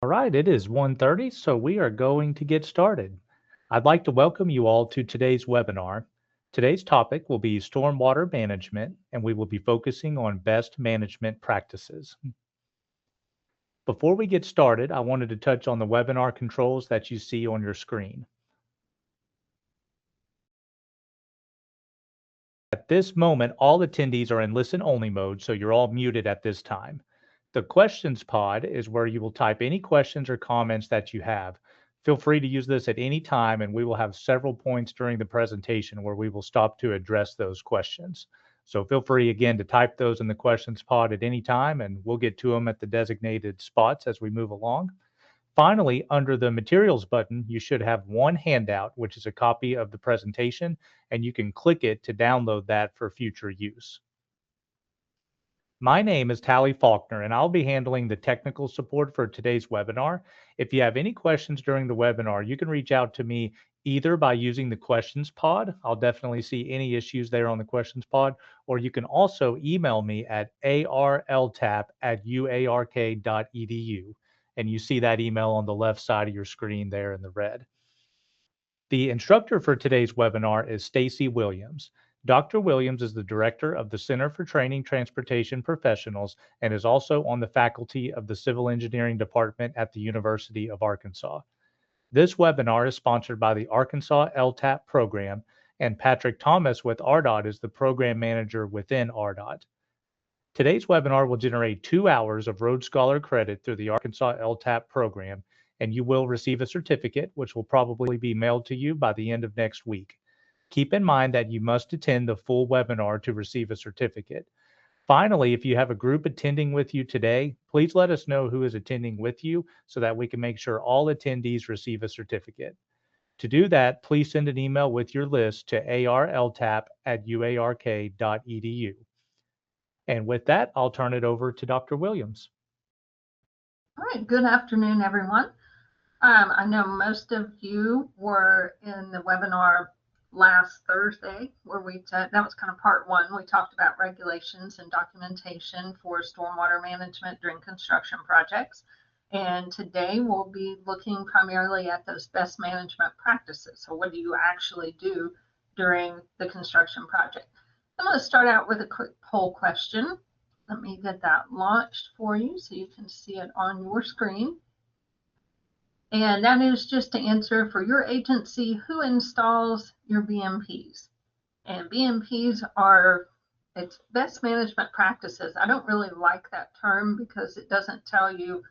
All right, it is 1:30, so we are going to get started. I'd like to welcome you all to today's webinar. Today's topic will be stormwater management, and we will be focusing on best management practices. Before we get started, I wanted to touch on the webinar controls that you see on your screen. At this moment, all attendees are in listen-only mode, so you're all muted at this time. The questions pod is where you will type any questions or comments that you have. Feel free to use this at any time, and we will have several points during the presentation where we will stop to address those questions. So feel free again to type those in the questions pod at any time, and we'll get to them at the designated spots as we move along. Finally, under the materials button, you should have one handout, which is a copy of the presentation, and you can click it to download that for future use. My name is Tally Faulkner, and I'll be handling the technical support for today's webinar. If you have any questions during the webinar, you can reach out to me either by using the questions pod. I'll definitely see any issues there on the questions pod, or you can also email me at arltap@uark.edu. And you see that email on the left side of your screen there in the red. The instructor for today's webinar is Stacy Williams. Dr. Williams is the director of the Center for Training Transportation Professionals and is also on the faculty of the Civil Engineering Department at the University of Arkansas. This webinar is sponsored by the Arkansas LTAP program, and Patrick Thomas with RDOT is the program manager within RDOT. Today's webinar will generate 2 hours of Road Scholar credit through the Arkansas LTAP program, and you will receive a certificate, which will probably be mailed to you by the end of next week. Keep in mind that you must attend the full webinar to receive a certificate. Finally, if you have a group attending with you today, please let us know who is attending with you so that we can make sure all attendees receive a certificate. To do that, please send an email with your list to arltap@uark.edu. And with that, I'll turn it over to Dr. Williams. All right, good afternoon, everyone. I know most of you were in the webinar last Thursday where that was kind of part one. We talked about regulations and documentation for stormwater management during construction projects. And today we'll be looking primarily at those best management practices. So what do you actually do during the construction project? I'm going to start out with a quick poll question. Let me get that launched for you so you can see it on your screen. And that is just to answer for your agency, who installs your BMPs? And BMPs are, it's best management practices. I don't really like that term because it doesn't tell you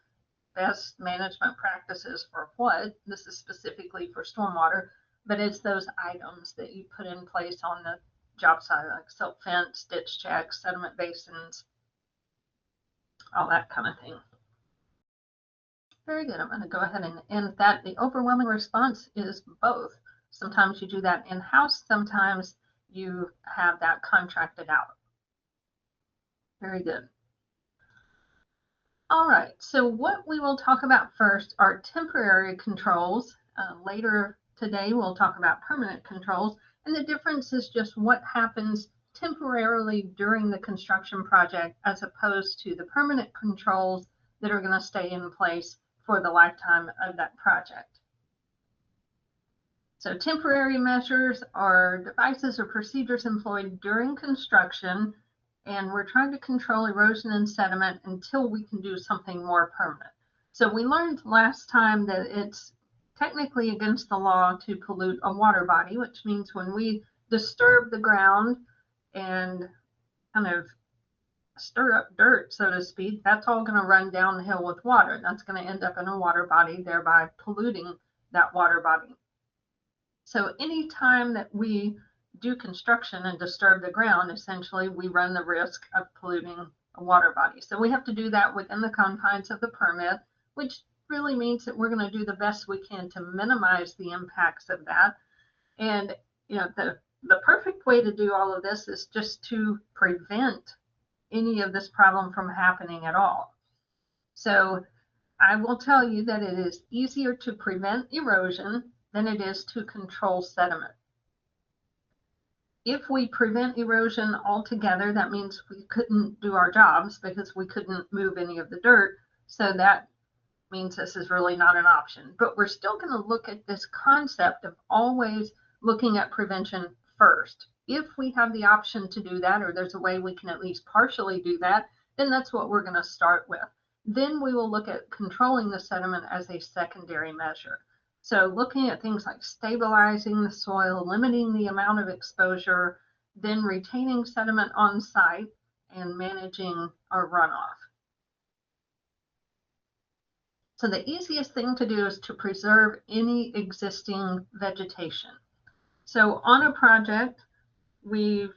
best management practices for what. This is specifically for stormwater, but it's those items that you put in place on the job site, like silt fence, ditch checks, sediment basins, all that kind of thing. Very good. I'm going to go ahead and end that. The overwhelming response is both. Sometimes you do that in-house, sometimes you have that contracted out. Very good. All right, so what we will talk about first are temporary controls. Later today, we'll talk about permanent controls, and the difference is just what happens temporarily during the construction project as opposed to the permanent controls that are going to stay in place for the lifetime of that project. So temporary measures are devices or procedures employed during construction, and we're trying to control erosion and sediment until we can do something more permanent. So we learned last time that it's technically against the law to pollute a water body, which means when we disturb the ground and kind of stir up dirt, so to speak, that's all going to run downhill with water. That's going to end up in a water body, thereby polluting that water body. So anytime that we do construction and disturb the ground, essentially we run the risk of polluting a water body. So we have to do that within the confines of the permit, which really means that we're going to do the best we can to minimize the impacts of that. And you know, the perfect way to do all of this is just to prevent any of this problem from happening at all. So I will tell you that it is easier to prevent erosion than it is to control sediment. If we prevent erosion altogether, that means we couldn't do our jobs because we couldn't move any of the dirt. So that means this is really not an option. But we're still going to look at this concept of always looking at prevention first. If we have the option to do that, or there's a way we can at least partially do that, then that's what we're going to start with. Then we will look at controlling the sediment as a secondary measure. So looking at things like stabilizing the soil, limiting the amount of exposure, then retaining sediment on site, and managing our runoff. So the easiest thing to do is to preserve any existing vegetation. So on a project, we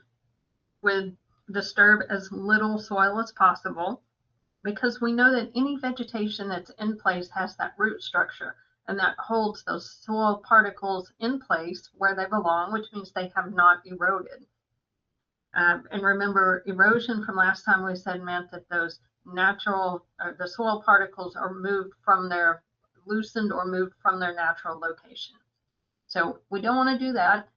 would disturb as little soil as possible, because we know that any vegetation that's in place has that root structure, and that holds those soil particles in place where they belong, which means they have not eroded. And remember, erosion from last time we said meant that those natural, the soil particles are moved from their, loosened or moved from their natural location. So we don't want to do that.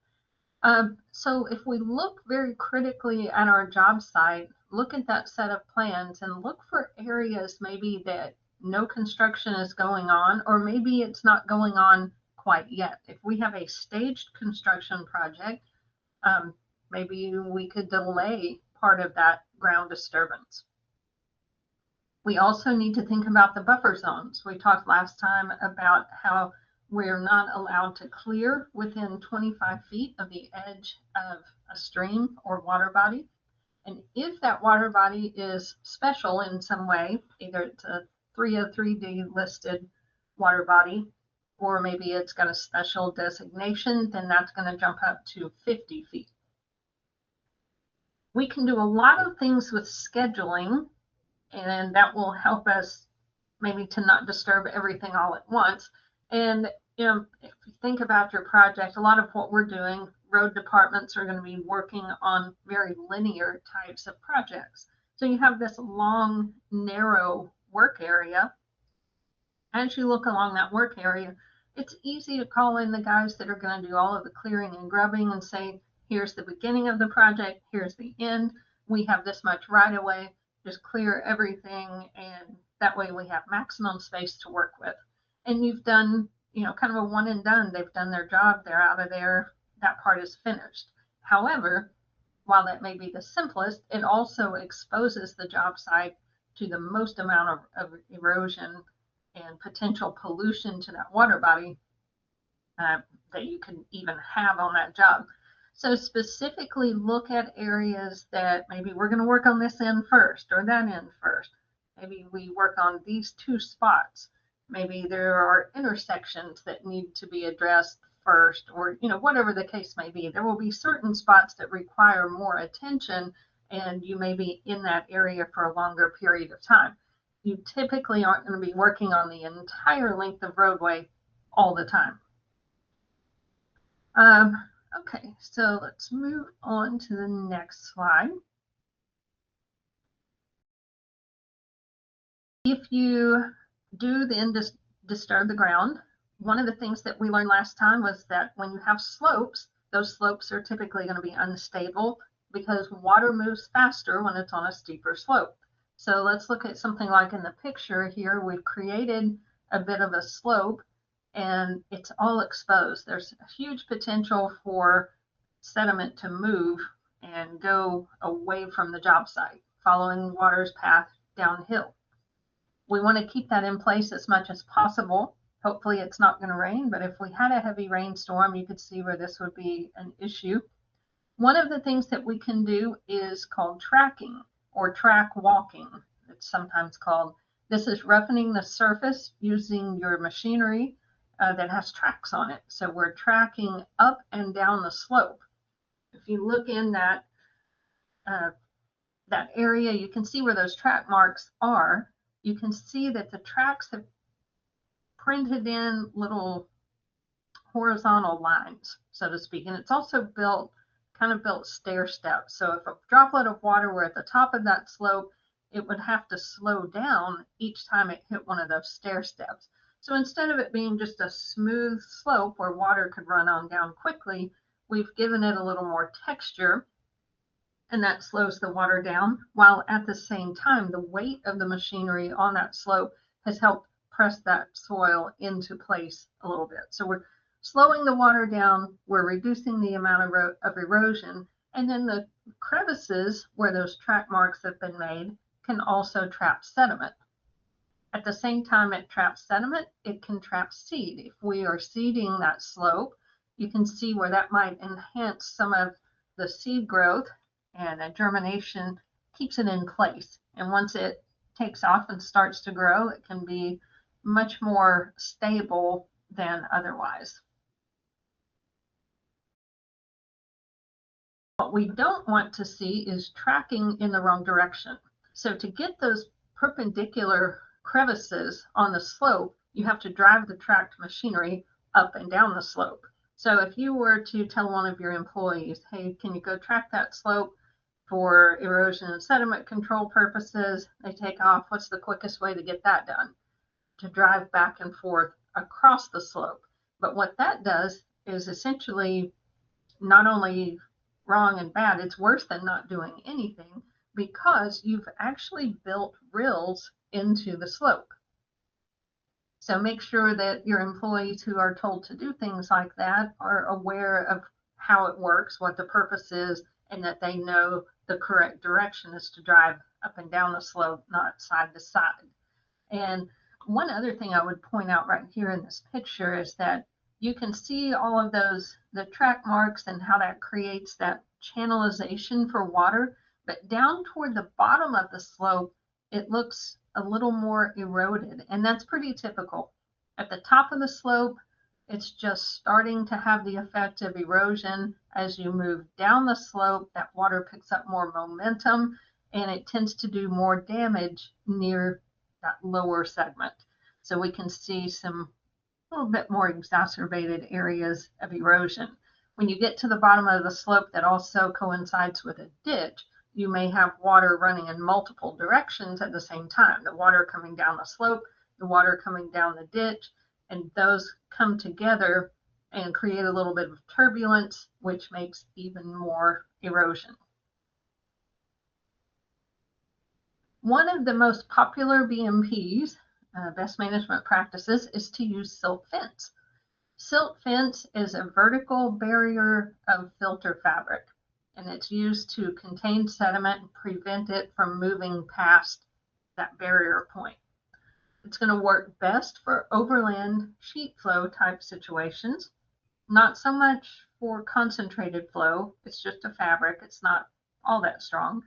So if we look very critically at our job site, look at that set of plans and look for areas maybe that no construction is going on, or maybe it's not going on quite yet. If we have a staged construction project, maybe we could delay part of that ground disturbance. We also need to think about the buffer zones. We talked last time about how we're not allowed to clear within 25 feet of the edge of a stream or water body. And if that water body is special in some way, either it's a 303D listed water body, or maybe it's got a special designation, then that's going to jump up to 50 feet. We can do a lot of things with scheduling, and that will help us maybe to not disturb everything all at once. And you know, if you think about your project, a lot of what we're doing, road departments are going to be working on very linear types of projects. So you have this long, narrow work area. As you look along that work area, it's easy to call in the guys that are going to do all of the clearing and grubbing and say, here's the beginning of the project, here's the end. We have this much right of way, just clear everything, and that way we have maximum space to work with. And you've done, you know, kind of a one and done. They've done their job, they're out of there, that part is finished. However, while that may be the simplest, it also exposes the job site to the most amount of erosion and potential pollution to that water body that you can even have on that job. So specifically look at areas that maybe we're going to work on this end first or that end first. Maybe we work on these two spots. Maybe there are intersections that need to be addressed first, or you know, whatever the case may be. There will be certain spots that require more attention, and you may be in that area for a longer period of time. You typically aren't going to be working on the entire length of roadway all the time. Okay, so let's move on to the next slide. If you do then disturb the ground, one of the things that we learned last time was that when you have slopes, those slopes are typically going to be unstable because water moves faster when it's on a steeper slope. So let's look at something like in the picture here. We've created a bit of a slope and it's all exposed. There's a huge potential for sediment to move and go away from the job site, following water's path downhill. We want to keep that in place as much as possible. Hopefully it's not going to rain, but if we had a heavy rainstorm, you could see where this would be an issue. One of the things that we can do is called tracking, or track walking, it's sometimes called. This is roughening the surface using your machinery that has tracks on it. So we're tracking up and down the slope. If you look in that area, you can see where those track marks are. You can see that the tracks have printed in little horizontal lines, so to speak. And it's also built stair steps. So if a droplet of water were at the top of that slope, it would have to slow down each time it hit one of those stair steps. So instead of it being just a smooth slope where water could run on down quickly, we've given it a little more texture, and that slows the water down, while at the same time, the weight of the machinery on that slope has helped press that soil into place a little bit. So we're slowing the water down, we're reducing the amount of erosion, and then the crevices where those track marks have been made can also trap sediment. At the same time it traps sediment, it can trap seed. If we are seeding that slope, you can see where that might enhance some of the seed growth, and a germination keeps it in place. And once it takes off and starts to grow, it can be much more stable than otherwise. What we don't want to see is tracking in the wrong direction. So to get those perpendicular crevices on the slope, you have to drive the tracked machinery up and down the slope. So if you were to tell one of your employees, hey, can you go track that slope for erosion and sediment control purposes, they take off. What's the quickest way to get that done? To drive back and forth across the slope. But what that does is essentially not only wrong and bad, it's worse than not doing anything, because you've actually built rills into the slope. So make sure that your employees who are told to do things like that are aware of how it works, what the purpose is, and that they know the correct direction is to drive up and down the slope, not side to side. And one other thing I would point out right here in this picture is that you can see all of those, the track marks and how that creates that channelization for water, but down toward the bottom of the slope, it looks a little more eroded, and that's pretty typical. At the top of the slope, it's just starting to have the effect of erosion. As you move down the slope, that water picks up more momentum, and it tends to do more damage near that lower segment. So we can see some a little bit more exacerbated areas of erosion. When you get to the bottom of the slope that also coincides with a ditch, you may have water running in multiple directions at the same time. The water coming down the slope, the water coming down the ditch, and those come together and create a little bit of turbulence, which makes even more erosion. One of the most popular BMPs, best management practices, is to use silt fence. Silt fence is a vertical barrier of filter fabric, and it's used to contain sediment and prevent it from moving past that barrier point. It's going to work best for overland sheet flow type situations, not so much for concentrated flow. It's just a fabric. It's not all that strong.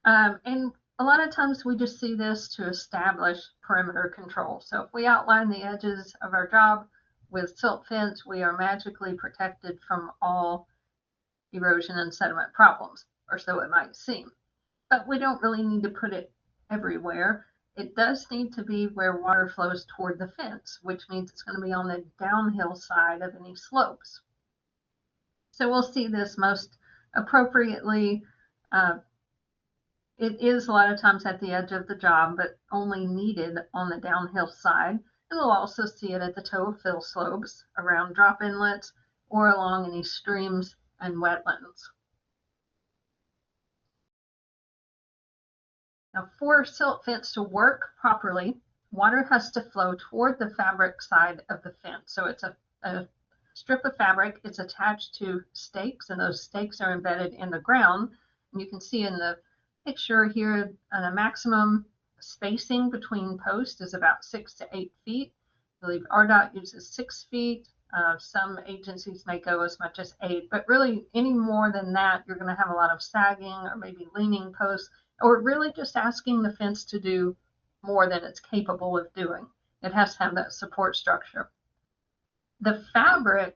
And a lot of times we just see this to establish perimeter control. So if we outline the edges of our job with silt fence, we are magically protected from all erosion and sediment problems, or so it might seem. But we don't really need to put it everywhere. It does need to be where water flows toward the fence, which means it's going to be on the downhill side of any slopes. So we'll see this most appropriately. It is a lot of times at the edge of the job, but only needed on the downhill side. And we'll also see it at the toe of fill slopes, around drop inlets, or along any streams and wetlands. Now, for silt fence to work properly, water has to flow toward the fabric side of the fence. So it's a strip of fabric. It's attached to stakes, and those stakes are embedded in the ground. And you can see in the picture here, the maximum spacing between posts is about 6 to 8 feet. I believe RDOT uses 6 feet. Some agencies may go as much as 8, but really any more than that, you're going to have a lot of sagging or maybe leaning posts, or really just asking the fence to do more than it's capable of doing. It has to have that support structure. The fabric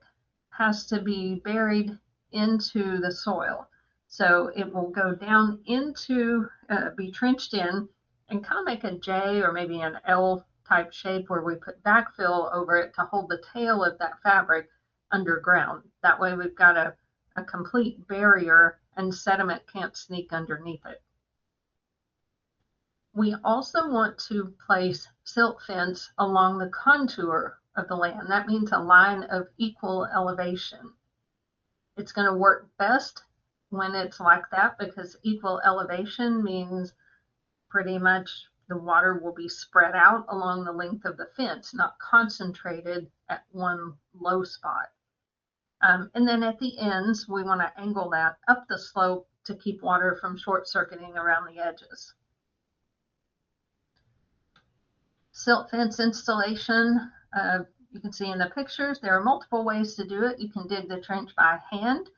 has to be buried into the soil. So it will go down into, be trenched in, and kind of make a J or maybe an L type shape where we put backfill over it to hold the tail of that fabric underground. That way we've got a complete barrier and sediment can't sneak underneath it. We also want to place silt fence along the contour of the land. That means a line of equal elevation. It's going to work best when it's like that, because equal elevation means pretty much the water will be spread out along the length of the fence, not concentrated at one low spot. And then at the ends, we want to angle that up the slope to keep water from short circuiting around the edges. Silt fence installation, you can see in the pictures, there are multiple ways to do it. You can dig the trench by hand.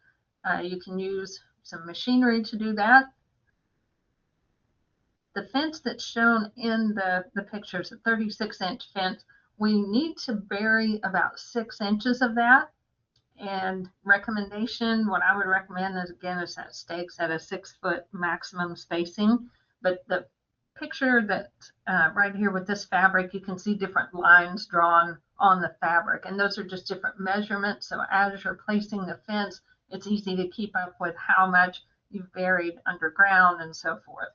You can use some machinery to do that. The fence that's shown in the pictures, a 36-inch fence, we need to bury about 6 inches of that. And recommendation, what I would recommend is, again, is that stakes at a 6-foot maximum spacing. But the picture that right here with this fabric, you can see different lines drawn on the fabric, and those are just different measurements. So as you're placing the fence, it's easy to keep up with how much you've buried underground and so forth.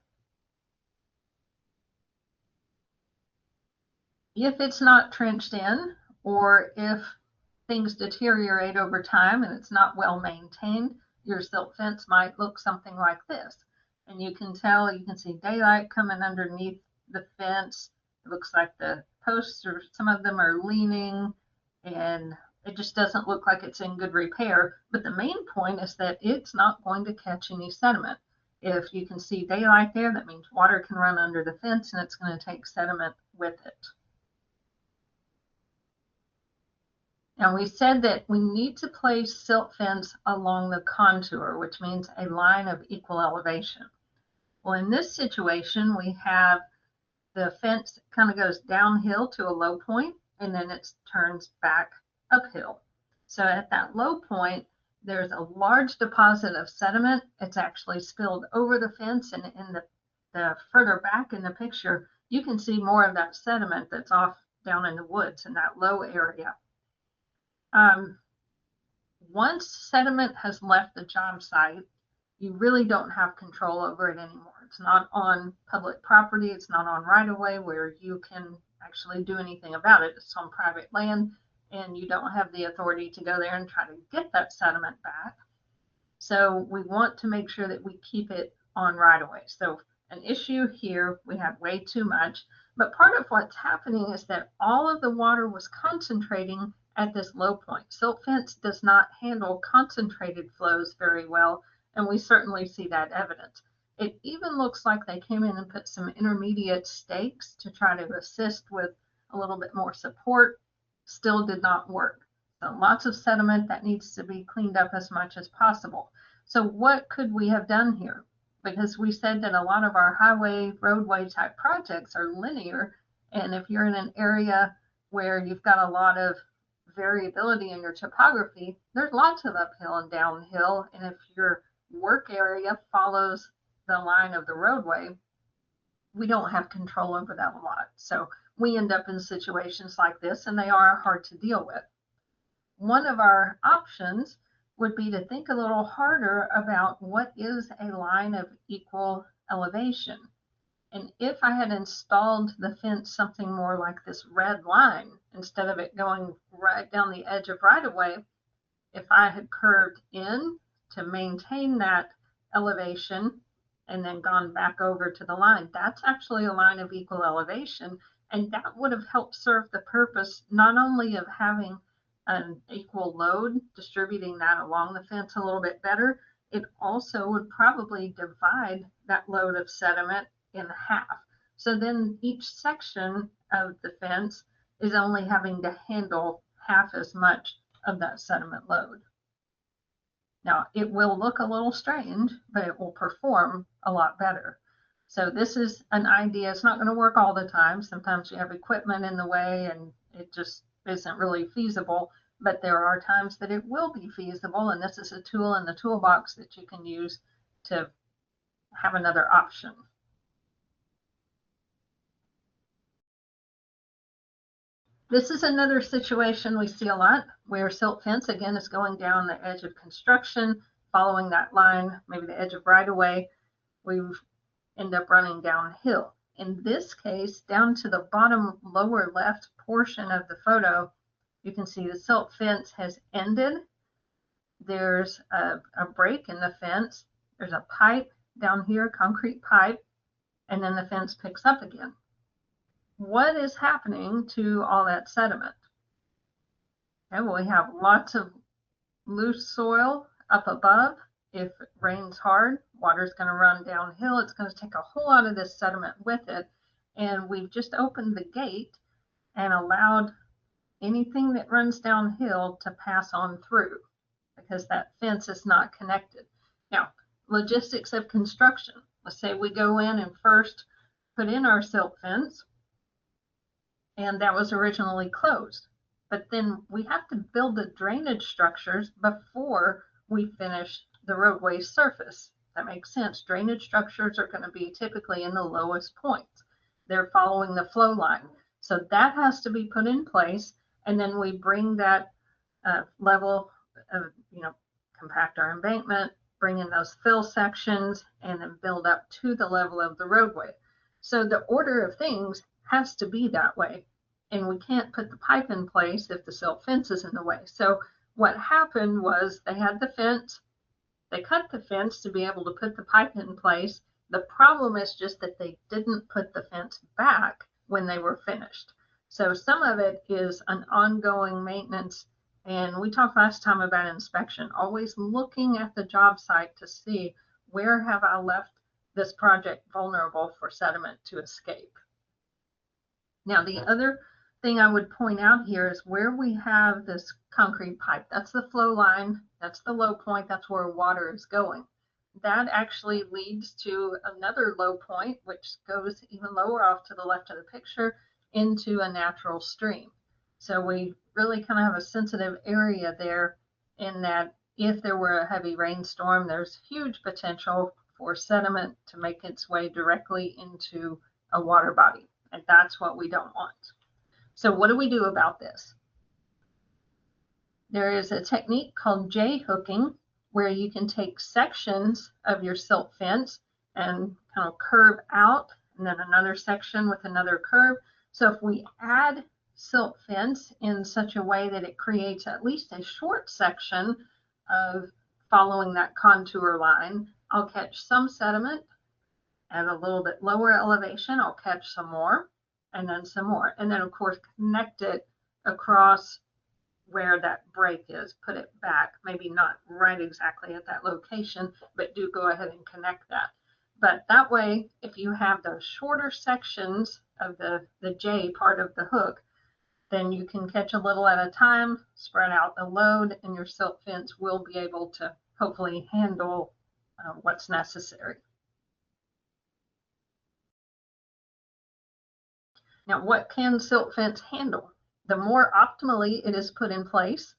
If it's not trenched in, or if things deteriorate over time and it's not well maintained, your silt fence might look something like this. And you can tell, you can see daylight coming underneath the fence. It looks like the posts, or some of them are leaning, and it just doesn't look like it's in good repair. But the main point is that it's not going to catch any sediment. If you can see daylight there, that means water can run under the fence and it's going to take sediment with it. Now, we said that we need to place silt fence along the contour, which means a line of equal elevation. Well, in this situation, we have the fence kind of goes downhill to a low point, and then it turns back uphill. So at that low point, there's a large deposit of sediment. It's actually spilled over the fence, and in the further back in the picture, you can see more of that sediment that's off down in the woods in that low area. Once sediment has left the job site, you really don't have control over it anymore. It's not on public property. It's not on right-of-way where you can actually do anything about it. It's on private land, and you don't have the authority to go there and try to get that sediment back. So we want to make sure that we keep it on right-of-way. So an issue here, we had way too much, but part of what's happening is that all of the water was concentrating at this low point. Silt fence does not handle concentrated flows very well, and we certainly see that evidence. It even looks like they came in and put some intermediate stakes to try to assist with a little bit more support. Still did not work. So lots of sediment that needs to be cleaned up as much as possible. So what could we have done here? Because we said that a lot of our highway, roadway type projects are linear, and if you're in an area where you've got a lot of variability in your topography, there's lots of uphill and downhill, and if your work area follows the line of the roadway, we don't have control over that a lot. So we end up in situations like this, and they are hard to deal with. One of our options would be to think a little harder about what is a line of equal elevation. And if I had installed the fence something more like this red line, instead of it going right down the edge of right-of-way, if I had curved in to maintain that elevation and then gone back over to the line, that's actually a line of equal elevation. And that would have helped serve the purpose not only of having an equal load, distributing that along the fence a little bit better, it also would probably divide that load of sediment in half. So then each section of the fence is only having to handle half as much of that sediment load. Now, it will look a little strange, but it will perform a lot better. So this is an idea. It's not going to work all the time. Sometimes you have equipment in the way and it just isn't really feasible, but there are times that it will be feasible, and this is a tool in the toolbox that you can use to have another option. This is another situation we see a lot where silt fence, again, is going down the edge of construction, following that line, maybe the edge of right-of-way. We end up running downhill. In this case, down to the bottom lower left portion of the photo, you can see the silt fence has ended. There's a break in the fence. There's a pipe down here, concrete pipe, and then the fence picks up again. what is happening to all that sediment? And we have lots of loose soil up above. If it rains hard, water's going to run downhill. It's going to take a whole lot of this sediment with it. And we've just opened the gate and allowed anything that runs downhill to pass on through because that fence is not connected. Now, logistics of construction. Let's say we go in and first put in our silt fence, and that was originally closed. But then we have to build the drainage structures before we finish the roadway surface. That makes sense. Drainage structures are going to be typically in the lowest points. They're following the flow line. So that has to be put in place, and then we bring that level of, compact our embankment, bring in those fill sections, and then build up to the level of the roadway. So the order of things has to be that way. And we can't put the pipe in place if the silt fence is in the way. So what happened was they had the fence, they cut the fence to be able to put the pipe in place. The problem is just that they didn't put the fence back when they were finished. So some of it is an ongoing maintenance. And we talked last time about inspection, always looking at the job site to see where have I left this project vulnerable for sediment to escape. Now, the other thing I would point out here is where we have this concrete pipe. That's the flow line. That's the low point. That's where water is going. That actually leads to another low point, which goes even lower off to the left of the picture into a natural stream. So we really kind of have a sensitive area there in that if there were a heavy rainstorm, there's huge potential for sediment to make its way directly into a water body. And that's what we don't want. So what do we do about this? There is a technique called J-hooking where you can take sections of your silt fence and kind of curve out, and then another section with another curve. So if we add silt fence in such a way that it creates at least a short section of following that contour line, I'll catch some sediment. At a little bit lower elevation, I'll catch some more, and then some more. And then, of course, connect it across where that break is, put it back, maybe not right exactly at that location, but do go ahead and connect that. But that way, if you have those shorter sections of the J part of the hook, then you can catch a little at a time, spread out the load, and your silt fence will be able to hopefully handle what's necessary. Now, what can silt fence handle? The more optimally it is put in place,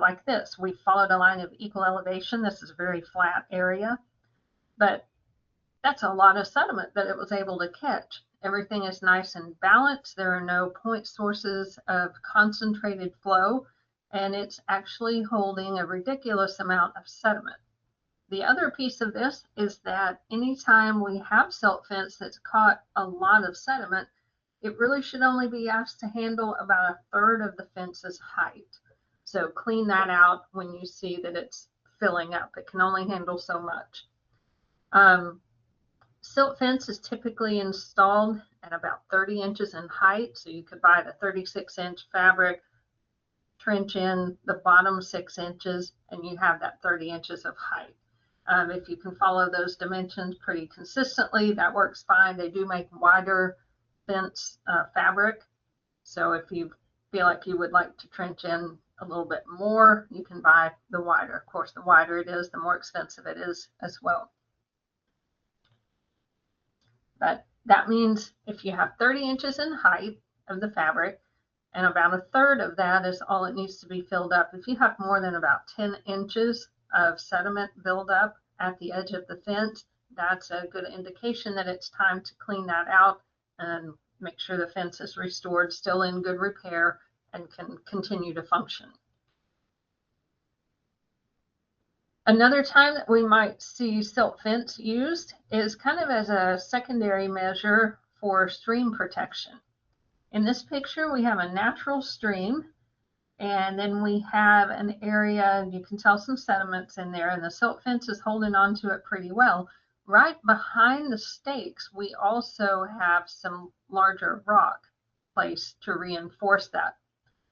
like this, we followed a line of equal elevation. This is a very flat area, but that's a lot of sediment that it was able to catch. Everything is nice and balanced. There are no point sources of concentrated flow, and it's actually holding a ridiculous amount of sediment. The other piece of this is that anytime we have silt fence that's caught a lot of sediment, it really should only be asked to handle about 1/3 of the fence's height. So clean that out when you see that it's filling up. It can only handle so much. Silt fence is typically installed at about 30 inches in height. So you could buy the 36-inch fabric, trench in the bottom 6 inches, and you have that 30 inches of height. If you can follow those dimensions pretty consistently, that works fine. They do make wider fence fabric. So if you feel like you would like to trench in a little bit more, you can buy the wider. Of course, the wider it is, the more expensive it is as well. But that means if you have 30 inches in height of the fabric, and about 1/3 of that is all it needs to be filled up. If you have more than about 10 inches of sediment buildup at the edge of the fence, that's a good indication that it's time to clean that out and make sure the fence is restored, still in good repair, and can continue to function. Another time that we might see silt fence used is kind of as a secondary measure for stream protection. In this picture, we have a natural stream, and then we have an area, you can tell some sediments in there, and the silt fence is holding on to it pretty well. Right behind the stakes, we also have some larger rock. place to reinforce that.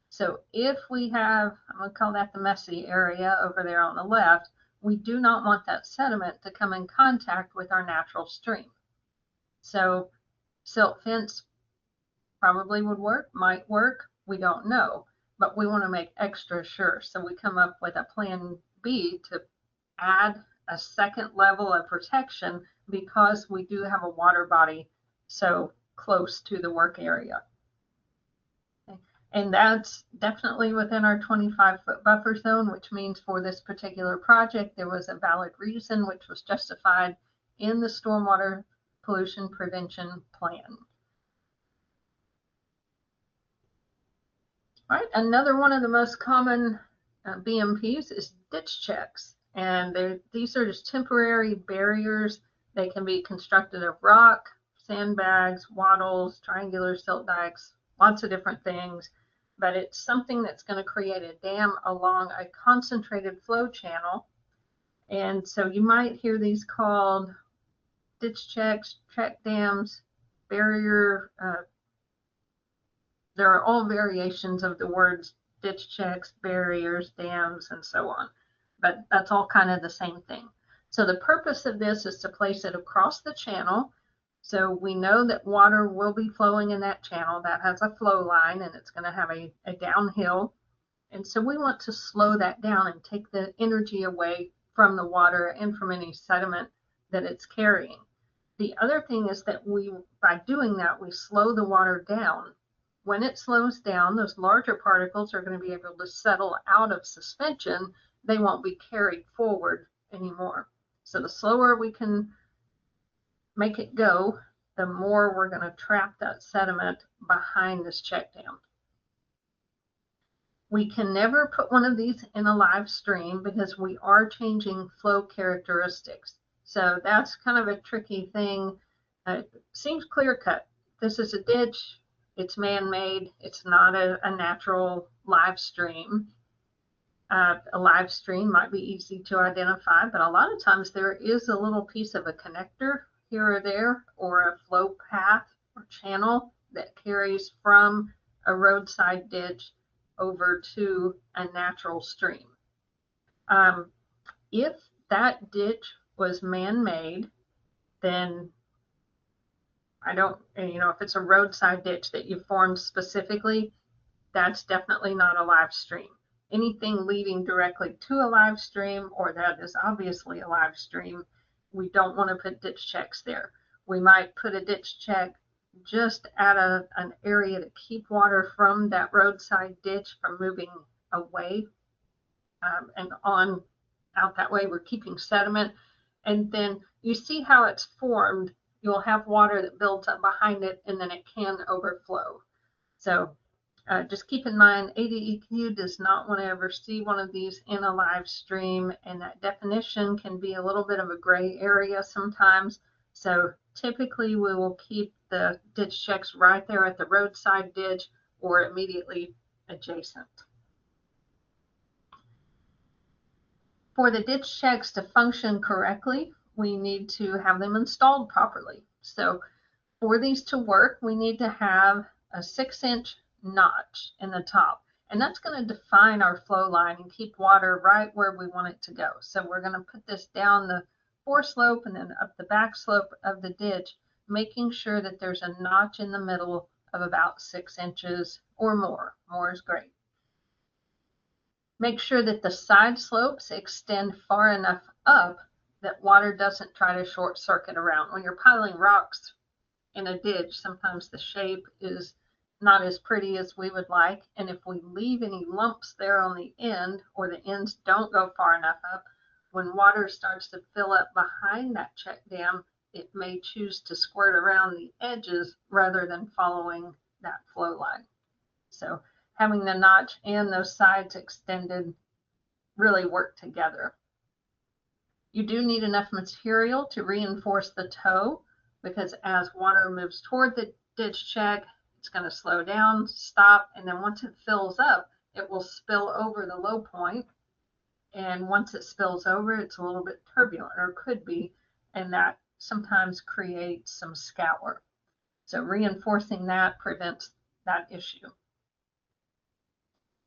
So if we have, I'm going to call that the messy area over there on the left, we do not want that sediment to come in contact with our natural stream. So silt fence probably would work, might work, we don't know, but we want to make extra sure. So we come up with a plan B to add a second level of protection because we do have a water body so close to the work area. And that's definitely within our 25-foot buffer zone, which means for this particular project, there was a valid reason which was justified in the stormwater pollution prevention plan. All right, another one of the most common BMPs is ditch checks. And these are just temporary barriers. They can be constructed of rock, sandbags, wattles, triangular silt dikes, lots of different things. But it's something that's going to create a dam along a concentrated flow channel. And so you might hear these called ditch checks, check dams, barrier. There are all variations of the words ditch checks, barriers, dams, and so on. But that's all kind of the same thing. So the purpose of this is to place it across the channel. So we know that water will be flowing in that channel. That has a flow line and it's going to have a downhill. And so we want to slow that down and take the energy away from the water and from any sediment that it's carrying. The other thing is that by doing that, we slow the water down. When it slows down, those larger particles are going to be able to settle out of suspension. They won't be carried forward anymore. So the slower we can make it go, the more we're going to trap that sediment behind this check dam. We can never put one of these in a live stream because we are changing flow characteristics. So that's kind of a tricky thing. Seems clear cut. This is a ditch. It's man-made. It's not a natural live stream. A live stream might be easy to identify, but a lot of times there is a little piece of a connector here or there, or a flow path or channel that carries from a roadside ditch over to a natural stream. If that ditch was man-made, then if it's a roadside ditch that you formed specifically, that's definitely not a live stream. Anything leading directly to a live stream, or that is obviously a live stream, we don't want to put ditch checks there. We might put a ditch check just at an area to keep water from that roadside ditch from moving away and on out that way. We're keeping sediment. And then you see how it's formed. You'll have water that builds up behind it, and then it can overflow. So just keep in mind, ADEQ does not want to ever see one of these in a live stream, and that definition can be a little bit of a gray area sometimes. So typically we will keep the ditch checks right there at the roadside ditch or immediately adjacent. For the ditch checks to function correctly, we need to have them installed properly. So for these to work, we need to have a 6-inch notch in the top, and that's going to define our flow line and keep water right where we want it to go. So we're going to put this down the fore slope and then up the back slope of the ditch, making sure that there's a notch in the middle of about 6 inches or more. More is great. Make sure that the side slopes extend far enough up that water doesn't try to short circuit around. When you're piling rocks in a ditch, sometimes the shape is not as pretty as we would like. And if we leave any lumps there on the end, or the ends don't go far enough up, when water starts to fill up behind that check dam, it may choose to squirt around the edges rather than following that flow line. So having the notch and those sides extended really work together. You do need enough material to reinforce the toe, because as water moves toward the ditch check, it's going to slow down, stop, and then once it fills up, it will spill over the low point. And once it spills over, it's a little bit turbulent, or could be, and that sometimes creates some scour. So reinforcing that prevents that issue.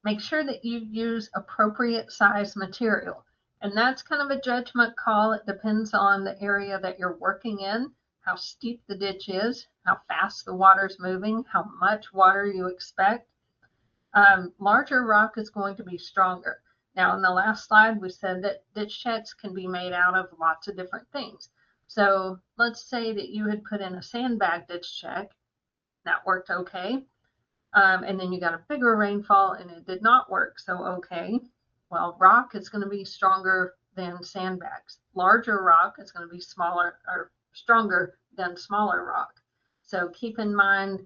Make sure that you use appropriate size material. And that's kind of a judgment call. It depends on the area that you're working in, how steep the ditch is, how fast the water's moving, how much water you expect. Larger rock is going to be stronger. Now, in the last slide, we said that ditch checks can be made out of lots of different things. So let's say that you had put in a sandbag ditch check. That worked okay. And then you got a bigger rainfall and it did not work. So, okay, well, rock is going to be stronger than sandbags. Larger rock is going to be smaller or stronger than smaller rock. So keep in mind,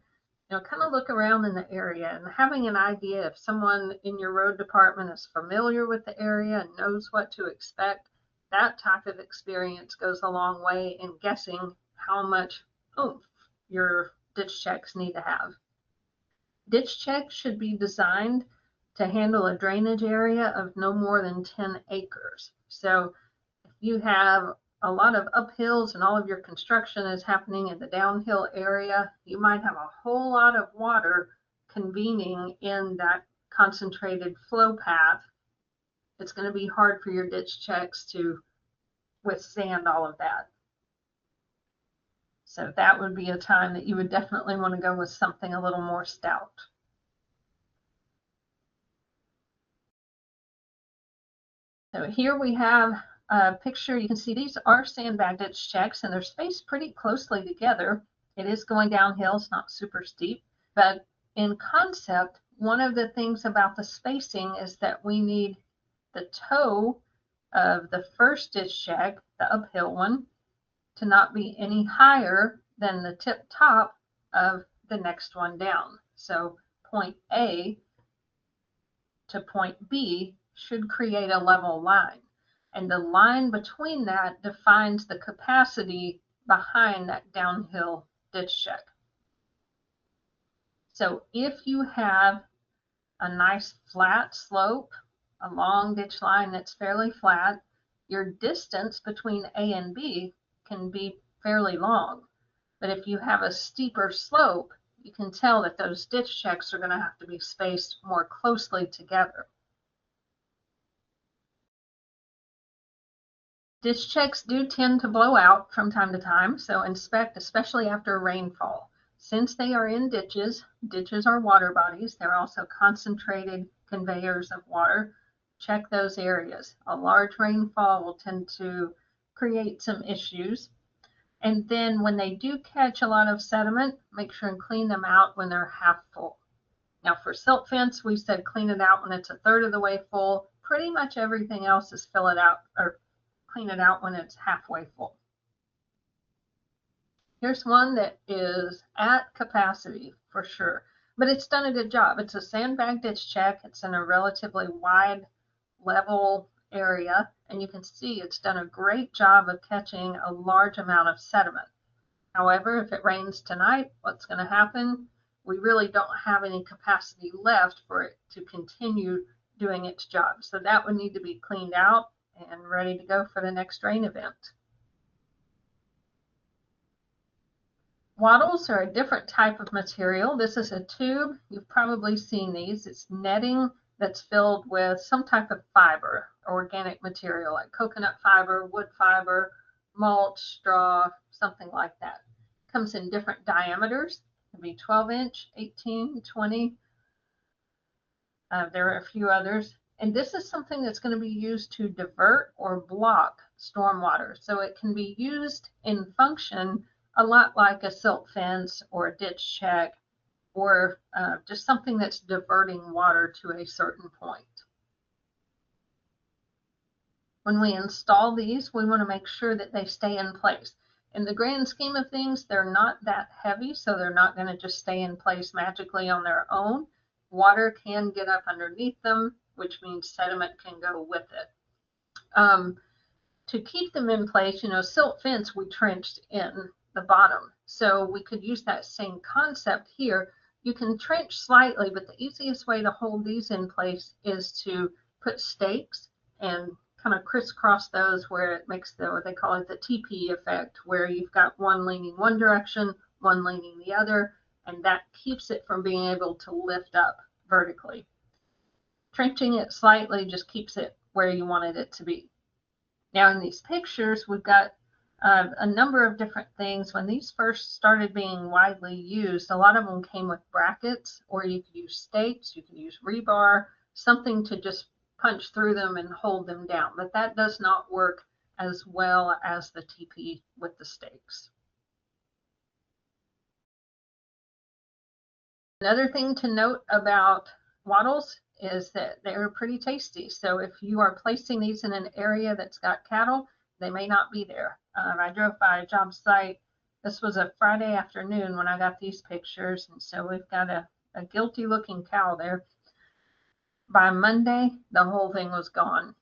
kind of look around in the area and having an idea if someone in your road department is familiar with the area and knows what to expect. That type of experience goes a long way in guessing how much oomph your ditch checks need to have. Ditch checks should be designed to handle a drainage area of no more than 10 acres. So if you have a lot of uphills and all of your construction is happening in the downhill area, you might have a whole lot of water convening in that concentrated flow path. It's going to be hard for your ditch checks to withstand all of that. So that would be a time that you would definitely want to go with something a little more stout. So here we have a picture. You can see these are sandbag ditch checks and they're spaced pretty closely together. It is going downhill, it's not super steep, but in concept, one of the things about the spacing is that we need the toe of the first ditch check, the uphill one, to not be any higher than the tip top of the next one down. So point A to point B should create a level line. And the line between that defines the capacity behind that downhill ditch check. So if you have a nice flat slope, a long ditch line that's fairly flat, your distance between A and B can be fairly long. But if you have a steeper slope, you can tell that those ditch checks are going to have to be spaced more closely together. Ditch checks do tend to blow out from time to time, so inspect, especially after rainfall. Since they are in ditches, ditches are water bodies, they're also concentrated conveyors of water. Check those areas. A large rainfall will tend to create some issues. And then when they do catch a lot of sediment, make sure and clean them out when they're half full. Now for silt fence, we said clean it out when it's a third of the way full. Pretty much everything else is fill it out or clean it out when it's halfway full. Here's one that is at capacity for sure, but it's done a good job. It's a sandbag ditch check. It's in a relatively wide level area, and you can see it's done a great job of catching a large amount of sediment. However, if it rains tonight, what's going to happen? We really don't have any capacity left for it to continue doing its job. So that would need to be cleaned out and ready to go for the next rain event. Wattles are a different type of material. This is a tube. You've probably seen these. It's netting that's filled with some type of fiber, organic material like coconut fiber, wood fiber, mulch, straw, something like that. It comes in different diameters. It can be 12-inch, 18, 20. There are a few others. And this is something that's going to be used to divert or block stormwater. So it can be used in function a lot like a silt fence or a ditch check or just something that's diverting water to a certain point. When we install these, we want to make sure that they stay in place. In the grand scheme of things, they're not that heavy, so they're not going to just stay in place magically on their own. Water can get up underneath them, which means sediment can go with it. To keep them in place, silt fence we trenched in the bottom. So we could use that same concept here. You can trench slightly, but the easiest way to hold these in place is to put stakes and kind of crisscross those where it makes what they call it the TP effect, where you've got one leaning one direction, one leaning the other, and that keeps it from being able to lift up vertically. Trenching it slightly just keeps it where you wanted it to be. Now in these pictures, we've got a number of different things. When these first started being widely used, a lot of them came with brackets, or you could use stakes, you could use rebar, something to just punch through them and hold them down. But that does not work as well as the TP with the stakes. Another thing to note about wattles is that they're pretty tasty. So if you are placing these in an area that's got cattle, they may not be there. I drove by a job site. This was a Friday afternoon when I got these pictures, and so we've got a guilty looking cow there. By Monday, the whole thing was gone.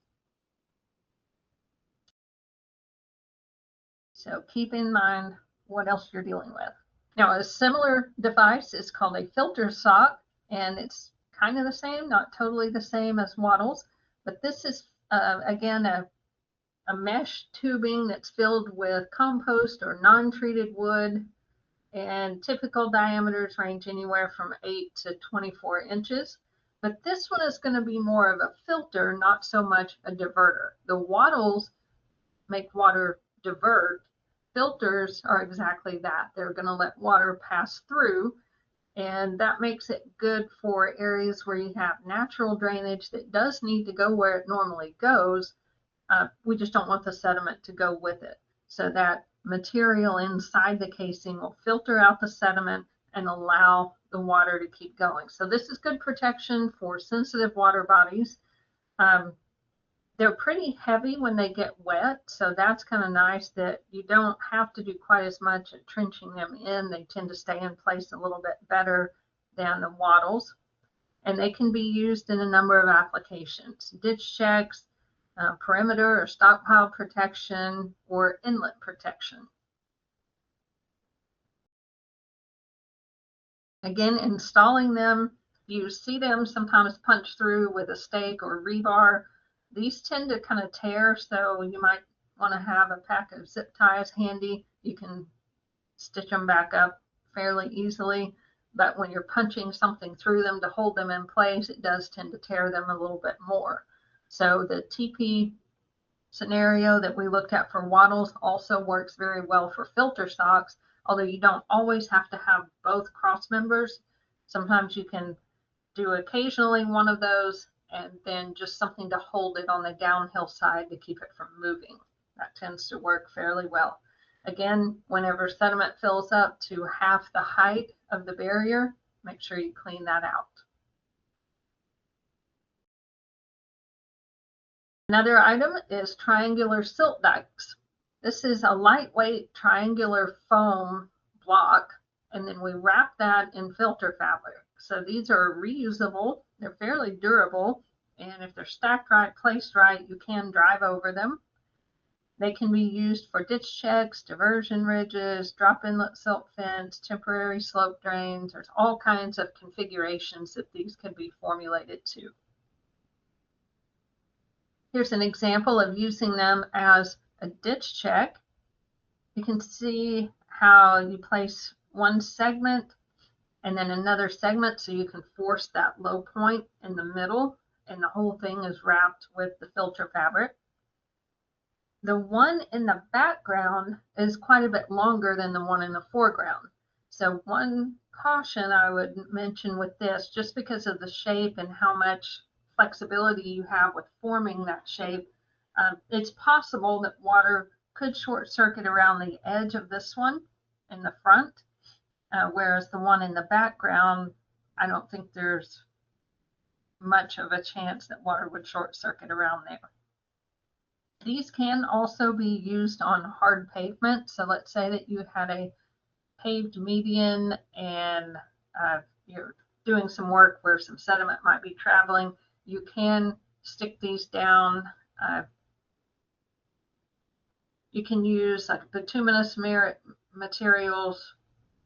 So keep in mind what else you're dealing with. Now, a similar device is called a filter sock, and it's kind of the same, not totally the same as wattles, but this is, again, a mesh tubing that's filled with compost or non-treated wood, and typical diameters range anywhere from 8 to 24 inches. But this one is going to be more of a filter, not so much a diverter. The wattles make water divert. Filters are exactly that. They're going to let water pass through, and that makes it good for areas where you have natural drainage that does need to go where it normally goes. We just don't want the sediment to go with it. So that material inside the casing will filter out the sediment and allow the water to keep going. So this is good protection for sensitive water bodies. They're pretty heavy when they get wet, so that's kind of nice that you don't have to do quite as much at trenching them in. They tend to stay in place a little bit better than the wattles. And they can be used in a number of applications: ditch checks, perimeter or stockpile protection, or inlet protection. Again, installing them, you see them sometimes punch through with a stake or rebar. These tend to kind of tear, so you might want to have a pack of zip ties handy. You can stitch them back up fairly easily, but when you're punching something through them to hold them in place, it does tend to tear them a little bit more. So the TP scenario that we looked at for wattles also works very well for filter socks, although you don't always have to have both cross members. Sometimes you can do occasionally one of those and then just something to hold it on the downhill side to keep it from moving. That tends to work fairly well. Again, whenever sediment fills up to half the height of the barrier, make sure you clean that out. Another item is triangular silt dikes. This is a lightweight triangular foam block, and then we wrap that in filter fabric. So these are reusable, they're fairly durable, and if they're stacked right, placed right, you can drive over them. They can be used for ditch checks, diversion ridges, drop inlet silt fence, temporary slope drains. There's all kinds of configurations that these can be formulated to. Here's an example of using them as a ditch check. You can see how you place one segment and then another segment so you can force that low point in the middle, and the whole thing is wrapped with the filter fabric. The one in the background is quite a bit longer than the one in the foreground. So one caution I would mention with this, just because of the shape and how much flexibility you have with forming that shape, it's possible that water could short circuit around the edge of this one in the front, whereas the one in the background, I don't think there's much of a chance that water would short circuit around there. These can also be used on hard pavement. So let's say that you had a paved median and you're doing some work where some sediment might be traveling. You can stick these down. You can use like bituminous materials,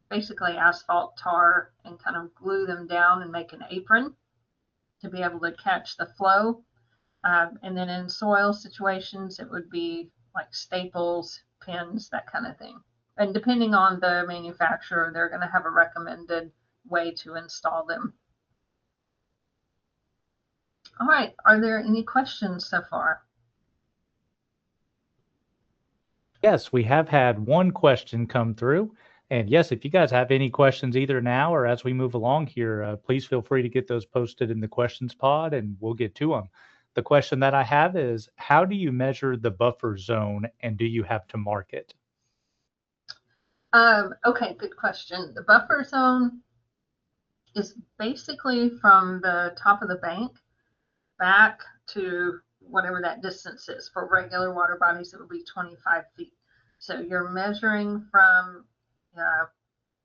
basically asphalt tar, and kind of glue them down and make an apron to be able to catch the flow. And then in soil situations, it would be like staples, pins, that kind of thing. And depending on the manufacturer, they're going to have a recommended way to install them. All right, are there any questions so far? Yes, we have had one question come through. And yes, if you guys have any questions either now or as we move along here, please feel free to get those posted in the questions pod and we'll get to them. The question that I have is, how do you measure the buffer zone and do you have to mark it? Okay, good question. The buffer zone is basically from the top of the bank back to whatever that distance is. For regular water bodies, it would be 25 feet. So you're measuring from uh,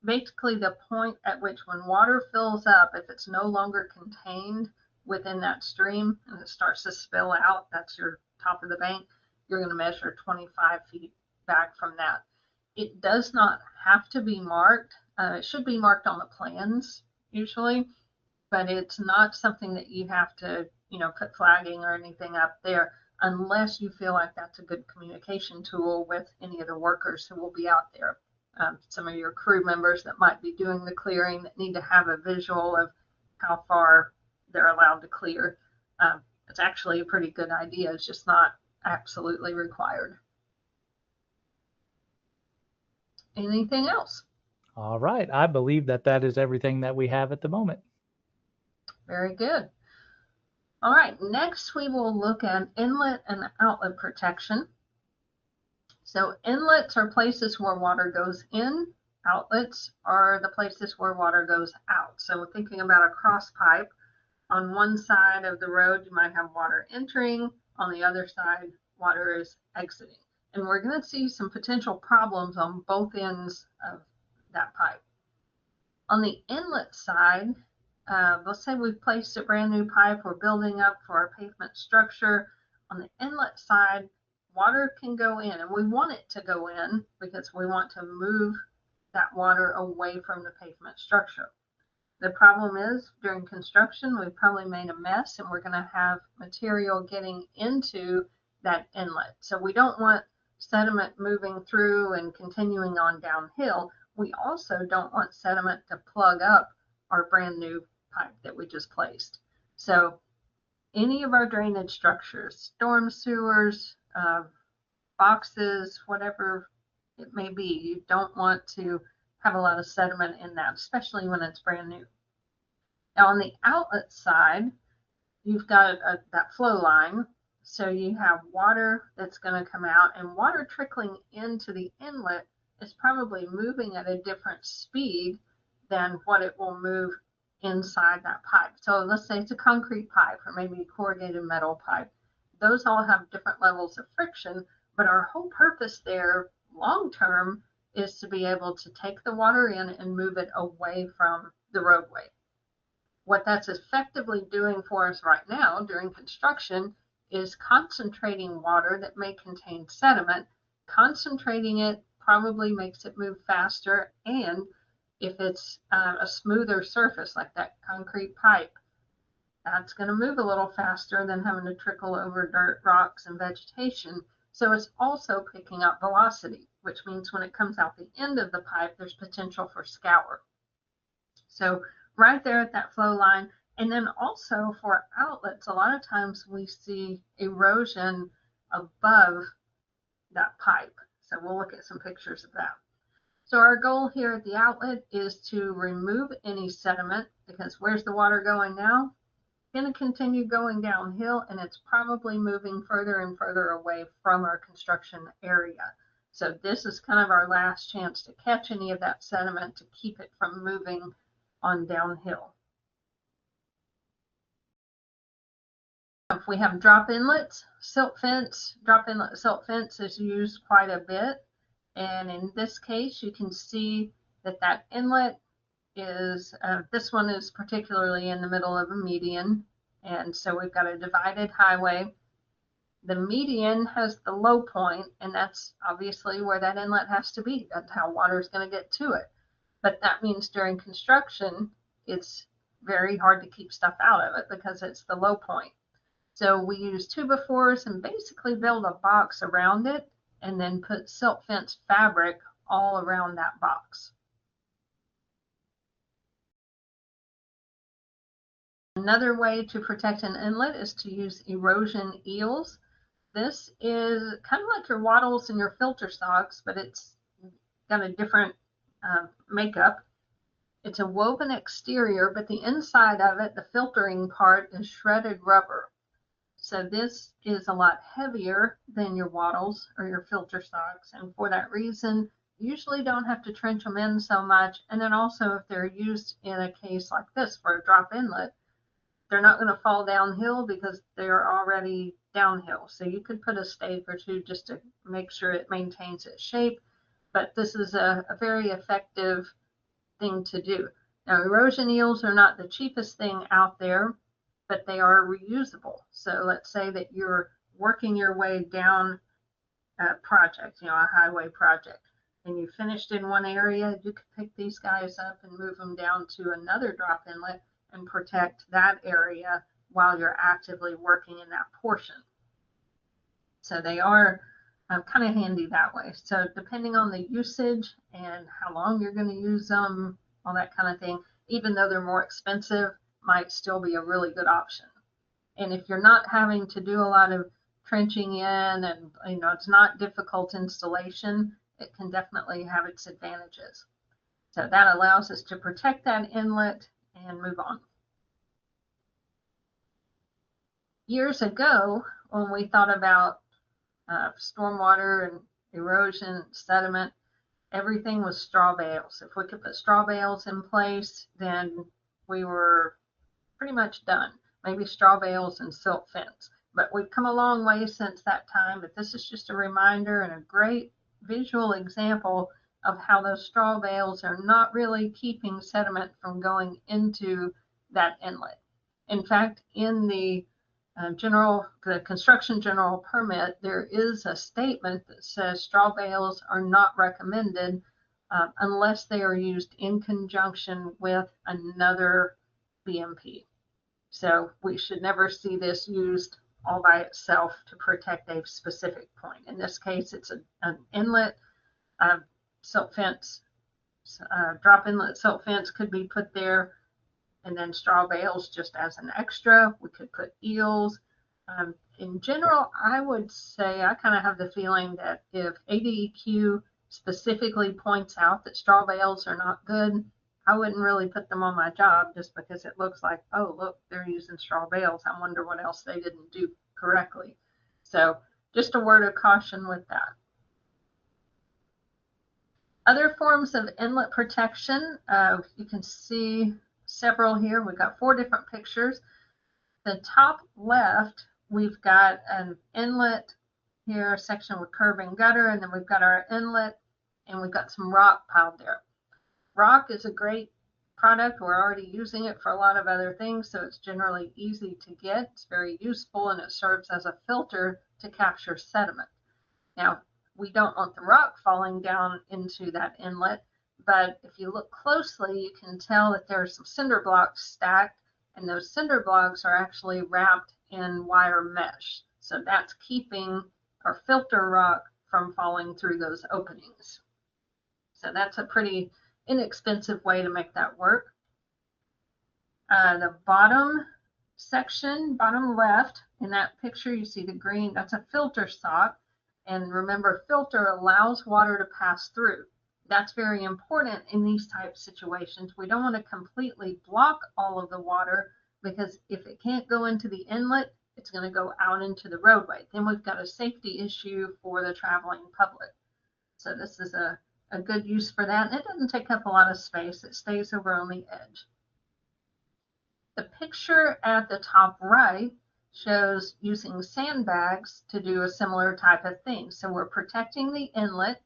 basically the point at which when water fills up, if it's no longer contained within that stream and it starts to spill out, that's your top of the bank, you're going to measure 25 feet back from that. It does not have to be marked. It should be marked on the plans usually, but it's not something that you have to, put flagging or anything up there unless you feel like that's a good communication tool with any of the workers who will be out there. Some of your crew members that might be doing the clearing that need to have a visual of how far they're allowed to clear. It's actually a pretty good idea. It's just not absolutely required. Anything else? All right. I believe that that is everything that we have at the moment. Very good. All right, next we will look at inlet and outlet protection. So inlets are places where water goes in. Outlets are the places where water goes out. So we're thinking about a cross pipe. On one side of the road, you might have water entering. On the other side, water is exiting. And we're going to see some potential problems on both ends of that pipe. On the inlet side, let's say we've placed a brand new pipe, we're building up for our pavement structure. On the inlet side, water can go in, and we want it to go in because we want to move that water away from the pavement structure. The problem is during construction, we've probably made a mess and we're going to have material getting into that inlet. So we don't want sediment moving through and continuing on downhill. We also don't want sediment to plug up our brand new pipe that we just placed. So any of our drainage structures, storm sewers, boxes, whatever it may be, you don't want to have a lot of sediment in that, especially when it's brand new. Now on the outlet side, you've got that flow line. So you have water that's going to come out, and water trickling into the inlet is probably moving at a different speed than what it will move inside that pipe. So let's say it's a concrete pipe or maybe a corrugated metal pipe. Those all have different levels of friction, but our whole purpose there long term is to be able to take the water in and move it away from the roadway. What that's effectively doing for us right now during construction is concentrating water that may contain sediment. Concentrating it probably makes it move faster, and if it's a smoother surface like that concrete pipe, that's going to move a little faster than having to trickle over dirt, rocks, and vegetation. So it's also picking up velocity, which means when it comes out the end of the pipe, there's potential for scour. So right there at that flow line. And then also for outlets, a lot of times we see erosion above that pipe. So we'll look at some pictures of that. So our goal here at the outlet is to remove any sediment, because where's the water going now? It's going to continue going downhill, and it's probably moving further and further away from our construction area. So this is kind of our last chance to catch any of that sediment to keep it from moving on downhill. If we have drop inlets, silt fence, drop inlet silt fence is used quite a bit. And in this case, you can see that that inlet is, this one is particularly in the middle of a median. And so we've got a divided highway. The median has the low point, and that's obviously where that inlet has to be. That's how water is going to get to it. But that means during construction, it's very hard to keep stuff out of it because it's the low point. So we use 2x4s and basically build a box around it and then put silt fence fabric all around that box. Another way to protect an inlet is to use erosion eels. This is kind of like your wattles and your filter socks, but it's got a different makeup. It's a woven exterior, but the inside of it, the filtering part, is shredded rubber. So this is a lot heavier than your wattles or your filter socks, and for that reason, you usually don't have to trench them in so much. And then also, if they're used in a case like this for a drop inlet, they're not going to fall downhill because they're already downhill. So you could put a stake or two just to make sure it maintains its shape. But this is a very effective thing to do. Now, erosion eels are not the cheapest thing out there, but they are reusable. So let's say that you're working your way down a project, a highway project, and you finished in one area, you could pick these guys up and move them down to another drop inlet and protect that area while you're actively working in that portion. So they are kind of handy that way. So depending on the usage and how long you're going to use them, all that kind of thing, even though they're more expensive, might still be a really good option. And if you're not having to do a lot of trenching in and it's not difficult installation, it can definitely have its advantages. So that allows us to protect that inlet and move on. Years ago, when we thought about stormwater and erosion, sediment, everything was straw bales. If we could put straw bales in place, then we were pretty much done. Maybe straw bales and silt fence. But we've come a long way since that time, but this is just a reminder and a great visual example of how those straw bales are not really keeping sediment from going into that inlet. In fact, in the construction general permit, there is a statement that says straw bales are not recommended unless they are used in conjunction with another BMP. So we should never see this used all by itself to protect a specific point. In this case, it's an inlet silt fence, drop inlet silt fence could be put there, and then straw bales just as an extra. We could put eels. In general, I would say I kind of have the feeling that if ADEQ specifically points out that straw bales are not good, I wouldn't really put them on my job just because it looks like, oh, look, they're using straw bales. I wonder what else they didn't do correctly. So just a word of caution with that. Other forms of inlet protection, you can see several here. We've got 4 different pictures. The top left, we've got an inlet here, a section with curb and gutter, and then we've got our inlet, and we've got some rock piled there. Rock is a great product. We're already using it for a lot of other things, so it's generally easy to get. It's very useful, and it serves as a filter to capture sediment. Now, we don't want the rock falling down into that inlet, but if you look closely, you can tell that there are some cinder blocks stacked, and those cinder blocks are actually wrapped in wire mesh. So that's keeping our filter rock from falling through those openings. So that's a pretty inexpensive way to make that work. The bottom section, bottom left, in that picture, you see the green, that's a filter sock. And remember, filter allows water to pass through. That's very important in these type of situations. We don't want to completely block all of the water, because if it can't go into the inlet, it's going to go out into the roadway. Then we've got a safety issue for the traveling public. So this is a good use for that. And it doesn't take up a lot of space. It stays over on the edge. The picture at the top right shows using sandbags to do a similar type of thing. So we're protecting the inlet,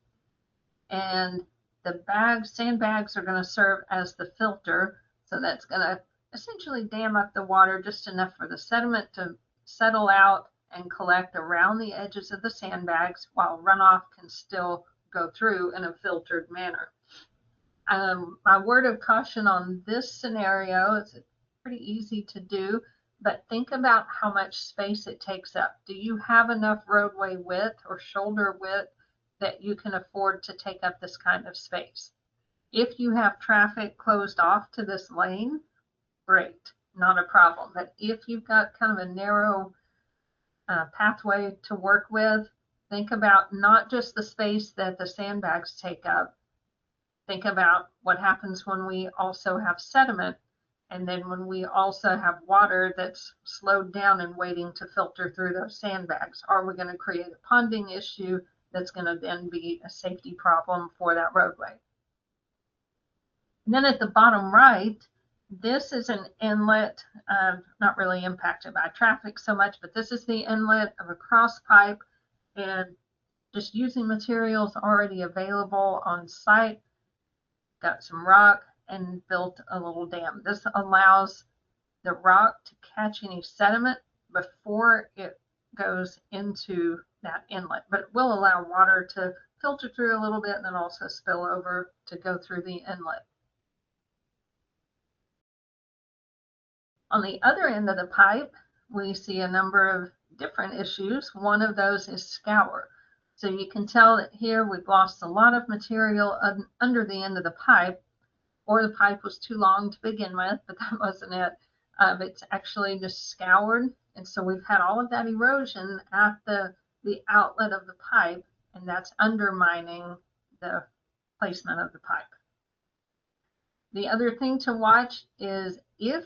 and the sandbags are going to serve as the filter. So that's going to essentially dam up the water just enough for the sediment to settle out and collect around the edges of the sandbags, while runoff can still go through in a filtered manner. My word of caution on this scenario is it's pretty easy to do, but think about how much space it takes up. Do you have enough roadway width or shoulder width that you can afford to take up this kind of space. If you have traffic closed off to this lane, great, not a problem. But if you've got kind of a narrow pathway to work with, think about not just the space that the sandbags take up. Think about what happens when we also have sediment, and then when we also have water that's slowed down and waiting to filter through those sandbags. Are we going to create a ponding issue that's going to then be a safety problem for that roadway? And then at the bottom right, this is an inlet, not really impacted by traffic so much, but this is the inlet of a cross pipe, and just using materials already available on site, got some rock and built a little dam. This allows the rock to catch any sediment before it goes into that inlet, but it will allow water to filter through a little bit and then also spill over to go through the inlet. On the other end of the pipe, we see a number of different issues. One of those is scour. So you can tell that here we've lost a lot of material under the end of the pipe, or the pipe was too long to begin with, but that wasn't it. It's actually just scoured. And so we've had all of that erosion at the outlet of the pipe, and that's undermining the placement of the pipe. The other thing to watch is if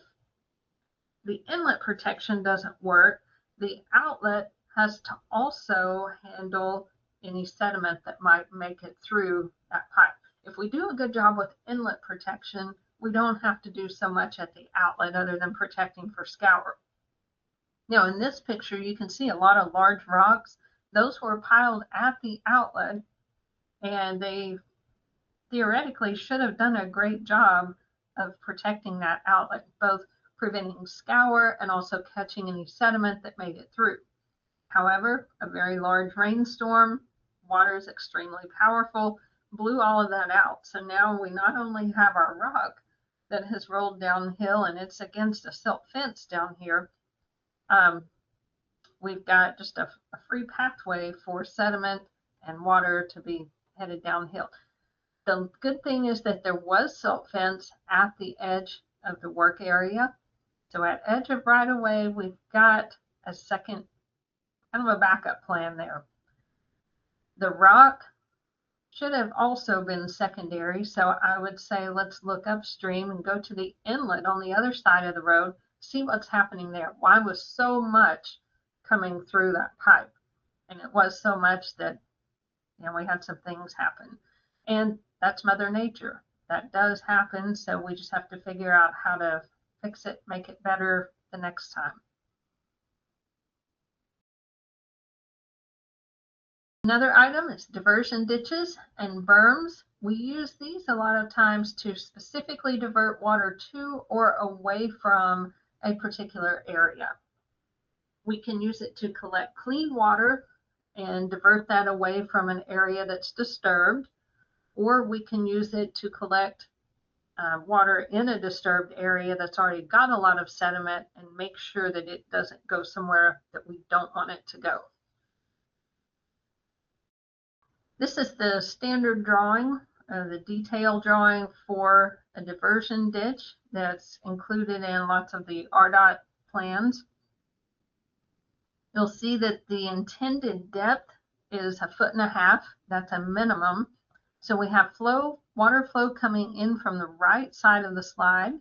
the inlet protection doesn't work, the outlet has to also handle any sediment that might make it through that pipe. If we do a good job with inlet protection, we don't have to do so much at the outlet other than protecting for scour. Now in this picture, you can see a lot of large rocks. Those were piled at the outlet, and they theoretically should have done a great job of protecting that outlet, both preventing scour and also catching any sediment that made it through. However, a very large rainstorm, water is extremely powerful, blew all of that out. So now we not only have our rock that has rolled downhill and it's against a silt fence down here, we've got just a free pathway for sediment and water to be headed downhill. The good thing is that there was silt fence at the edge of the work area. So at edge of right of way, we've got a second, kind of a backup plan there. The rock should have also been secondary. So I would say let's look upstream and go to the inlet on the other side of the road, see what's happening there. Why was so much coming through that pipe? And it was so much that, you know, we had some things happen. And that's Mother Nature. That does happen. So we just have to figure out how to fix it, make it better the next time. Another item is diversion ditches and berms. We use these a lot of times to specifically divert water to or away from a particular area. We can use it to collect clean water and divert that away from an area that's disturbed, or we can use it to collect water in a disturbed area that's already got a lot of sediment and make sure that it doesn't go somewhere that we don't want it to go. This is the standard drawing, the detail drawing for a diversion ditch that's included in lots of the RDOT plans. You'll see that the intended depth is 1.5 feet. That's a minimum. So we have water flow coming in from the right side of the slide.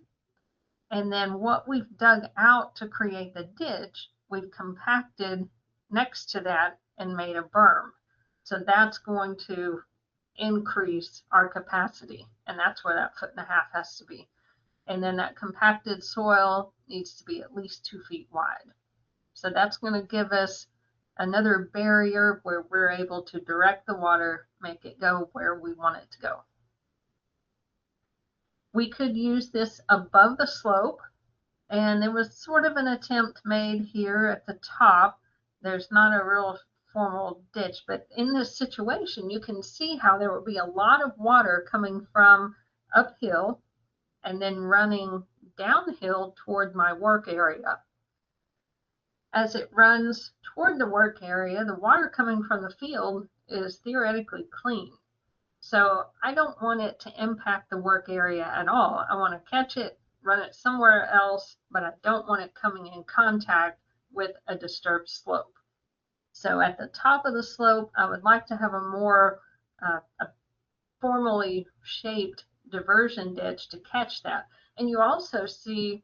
And then what we've dug out to create the ditch, we've compacted next to that and made a berm. So that's going to increase our capacity. And that's where that 1.5 feet has to be. And then that compacted soil needs to be at least 2 feet wide. So that's going to give us another barrier where we're able to direct the water, make it go where we want it to go. We could use this above the slope, and there was sort of an attempt made here at the top. There's not a real formal ditch, but in this situation, you can see how there would be a lot of water coming from uphill and then running downhill toward my work area. as it runs toward the work area, the water coming from the field is theoretically clean. So I don't want it to impact the work area at all. I want to catch it, run it somewhere else, but I don't want it coming in contact with a disturbed slope. So at the top of the slope, I would like to have a more a formally shaped diversion ditch to catch that. And you also see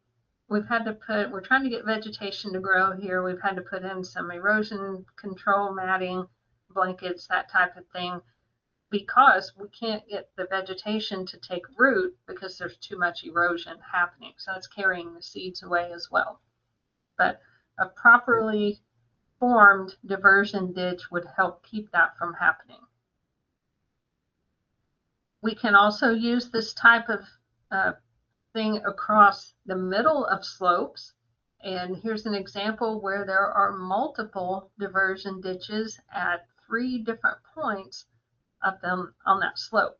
we're trying to get vegetation to grow here. We've had to put in some erosion control matting, blankets, that type of thing, because we can't get the vegetation to take root because there's too much erosion happening. So it's carrying the seeds away as well. But a properly formed diversion ditch would help keep that from happening. We can also use this type of thing across the middle of slopes. And here's an example where there are multiple diversion ditches at 3 different points up on that slope.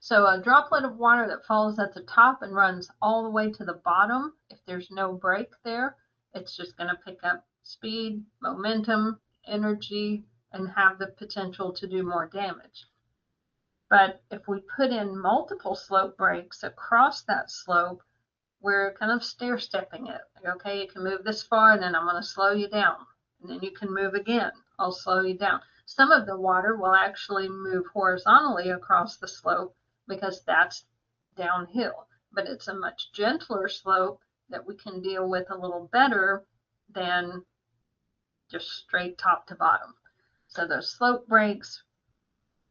So a droplet of water that falls at the top and runs all the way to the bottom, if there's no break there, it's just going to pick up speed, momentum, energy, and have the potential to do more damage. But if we put in multiple slope breaks across that slope, we're kind of stair-stepping it. Like, okay, you can move this far, and then I'm going to slow you down. And then you can move again. I'll slow you down. Some of the water will actually move horizontally across the slope because that's downhill. But it's a much gentler slope that we can deal with a little better than just straight top to bottom. So those slope breaks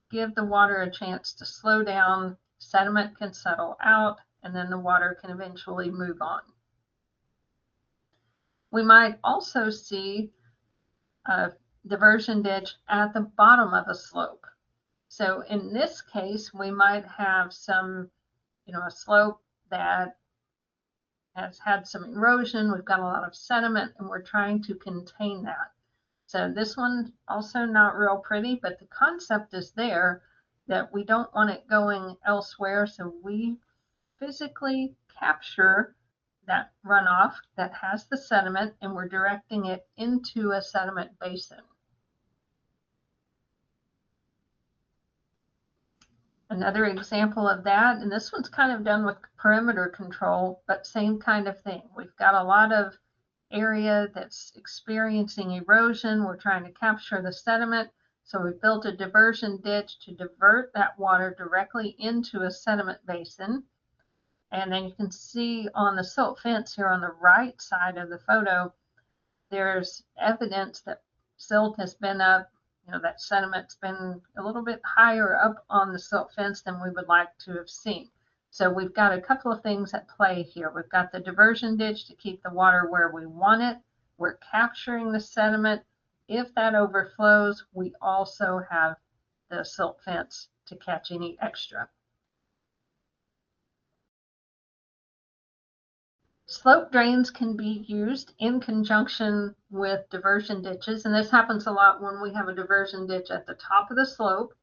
give the water a chance to slow down, sediment can settle out, and then the water can eventually move on. We might also see a diversion ditch at the bottom of a slope. So in this case, we might have a slope that has had some erosion, we've got a lot of sediment, and we're trying to contain that. So this one also not real pretty, but the concept is there that we don't want it going elsewhere. So we physically capture that runoff that has the sediment and we're directing it into a sediment basin. Another example of that, and this one's kind of done with perimeter control, but same kind of thing. We've got a lot of area that's experiencing erosion. We're trying to capture the sediment. So we built a diversion ditch to divert that water directly into a sediment basin. And then you can see on the silt fence here on the right side of the photo, there's evidence that silt has been up, that sediment's been a little bit higher up on the silt fence than we would like to have seen. So we've got a couple of things at play here. We've got the diversion ditch to keep the water where we want it. We're capturing the sediment. If that overflows, we also have the silt fence to catch any extra. Slope drains can be used in conjunction with diversion ditches, and this happens a lot when we have a diversion ditch at the top of the slope.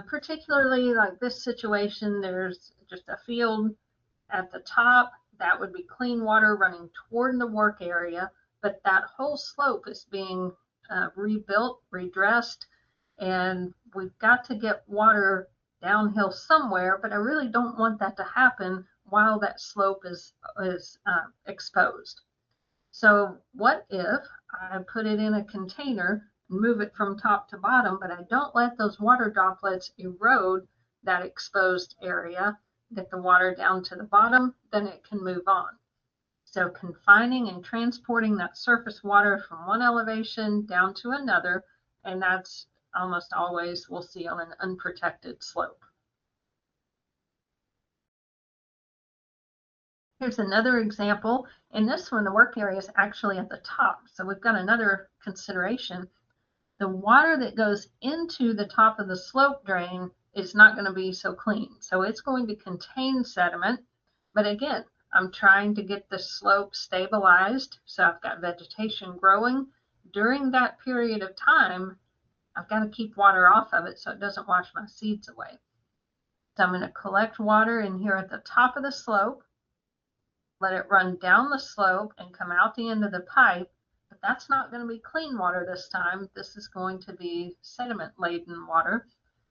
Particularly like this situation, there's just a field at the top. That would be clean water running toward the work area, but that whole slope is being rebuilt, redressed, and we've got to get water downhill somewhere, but I really don't want that to happen while that slope is exposed. So what if I put it in a container, move it from top to bottom, but I don't let those water droplets erode that exposed area, get the water down to the bottom, then it can move on. So confining and transporting that surface water from one elevation down to another, and that's almost always we'll see on an unprotected slope. Here's another example. In this one, the work area is actually at the top. So we've got another consideration. The water that goes into the top of the slope drain is not going to be so clean. So it's going to contain sediment. But again, I'm trying to get the slope stabilized. So I've got vegetation growing. During that period of time, I've got to keep water off of it so it doesn't wash my seeds away. So I'm going to collect water in here at the top of the slope, let it run down the slope and come out the end of the pipe. The but that's not going to be clean water this time. This is going to be sediment-laden water.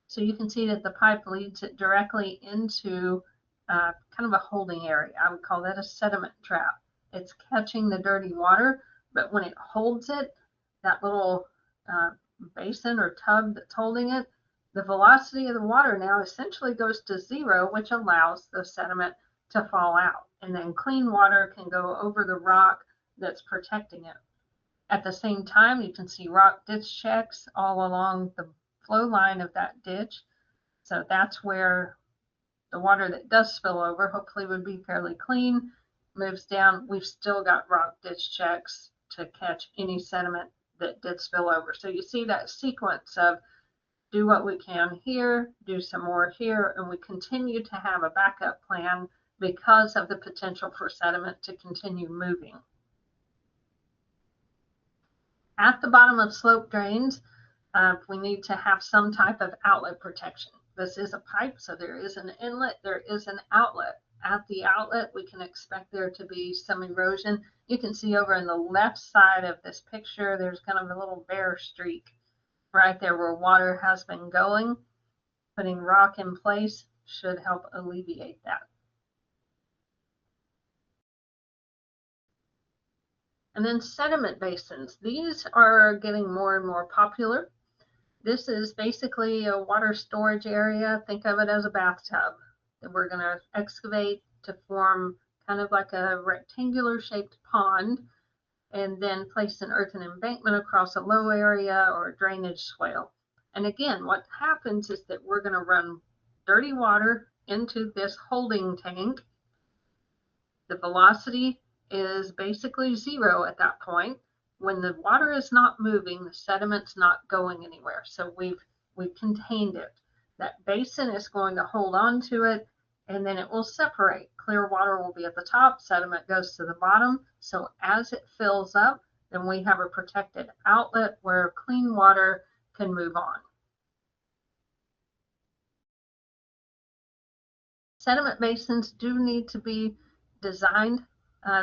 So you can see that the pipe leads it directly into kind of a holding area. I would call that a sediment trap. It's catching the dirty water, but when it holds it, that little basin or tub that's holding it, the velocity of the water now essentially goes to zero, which allows the sediment to fall out. And then clean water can go over the rock that's protecting it. At the same time, you can see rock ditch checks all along the flow line of that ditch. So that's where the water that does spill over hopefully would be fairly clean, moves down. We've still got rock ditch checks to catch any sediment that did spill over. So you see that sequence of do what we can here, do some more here, and we continue to have a backup plan because of the potential for sediment to continue moving. At the bottom of slope drains, we need to have some type of outlet protection. This is a pipe, so there is an inlet, there is an outlet. At the outlet, we can expect there to be some erosion. You can see over in the left side of this picture, there's kind of a little bare streak right there where water has been going. Putting rock in place should help alleviate that. And then sediment basins. These are getting more and more popular. This is basically a water storage area. Think of it as a bathtub that we're going to excavate to form kind of like a rectangular shaped pond, and then place an earthen embankment across a low area or a drainage swale. And again, what happens is that we're going to run dirty water into this holding tank. The velocity is basically zero at that point. When the water is not moving, the sediment's not going anywhere. So we've contained it. That basin is going to hold on to it, and then it will separate. Clear water will be at the top, sediment goes to the bottom. So as it fills up, then we have a protected outlet where clean water can move on. Sediment basins do need to be designed.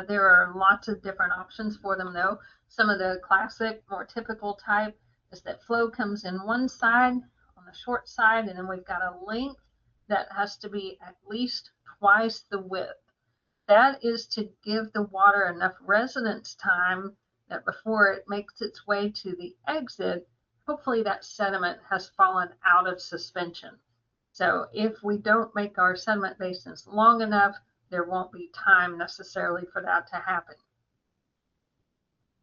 There are lots of different options for them though. Some of the classic, more typical type is that flow comes in one side, on the short side, and then we've got a length that has to be at least twice the width. That is to give the water enough residence time that before it makes its way to the exit, hopefully that sediment has fallen out of suspension. So if we don't make our sediment basins long enough, there won't be time necessarily for that to happen.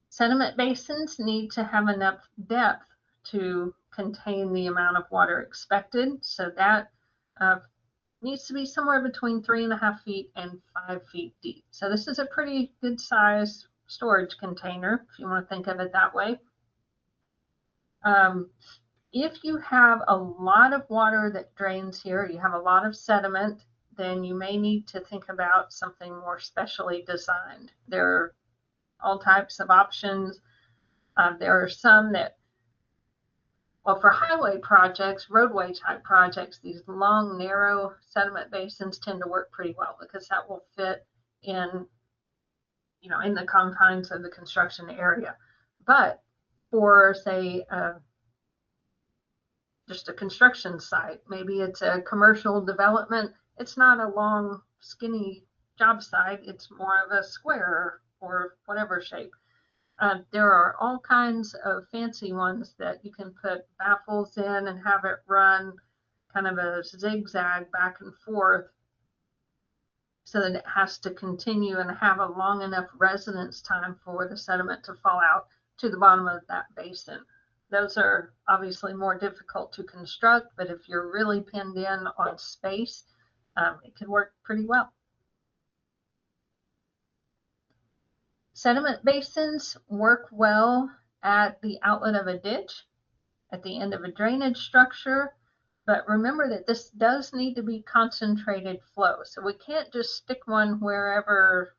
Sediment basins need to have enough depth to contain the amount of water expected. So that needs to be somewhere between 3.5 feet and 5 feet deep. So this is a pretty good size storage container, if you want to think of it that way. If you have a lot of water that drains here, you have a lot of sediment, then you may need to think about something more specially designed. There are all types of options. There are some that, well, for highway projects, roadway type projects, these long, narrow sediment basins tend to work pretty well because that will fit in, in the confines of the construction area. But for, say, just a construction site, maybe it's a commercial development, it's not a long, skinny job site, it's more of a square or whatever shape. There are all kinds of fancy ones that you can put baffles in and have it run kind of a zigzag back and forth so that it has to continue and have a long enough residence time for the sediment to fall out to the bottom of that basin. Those are obviously more difficult to construct, but if you're really pinned in on space, it could work pretty well. Sediment basins work well at the outlet of a ditch, at the end of a drainage structure, but remember that this does need to be concentrated flow. So we can't just stick one wherever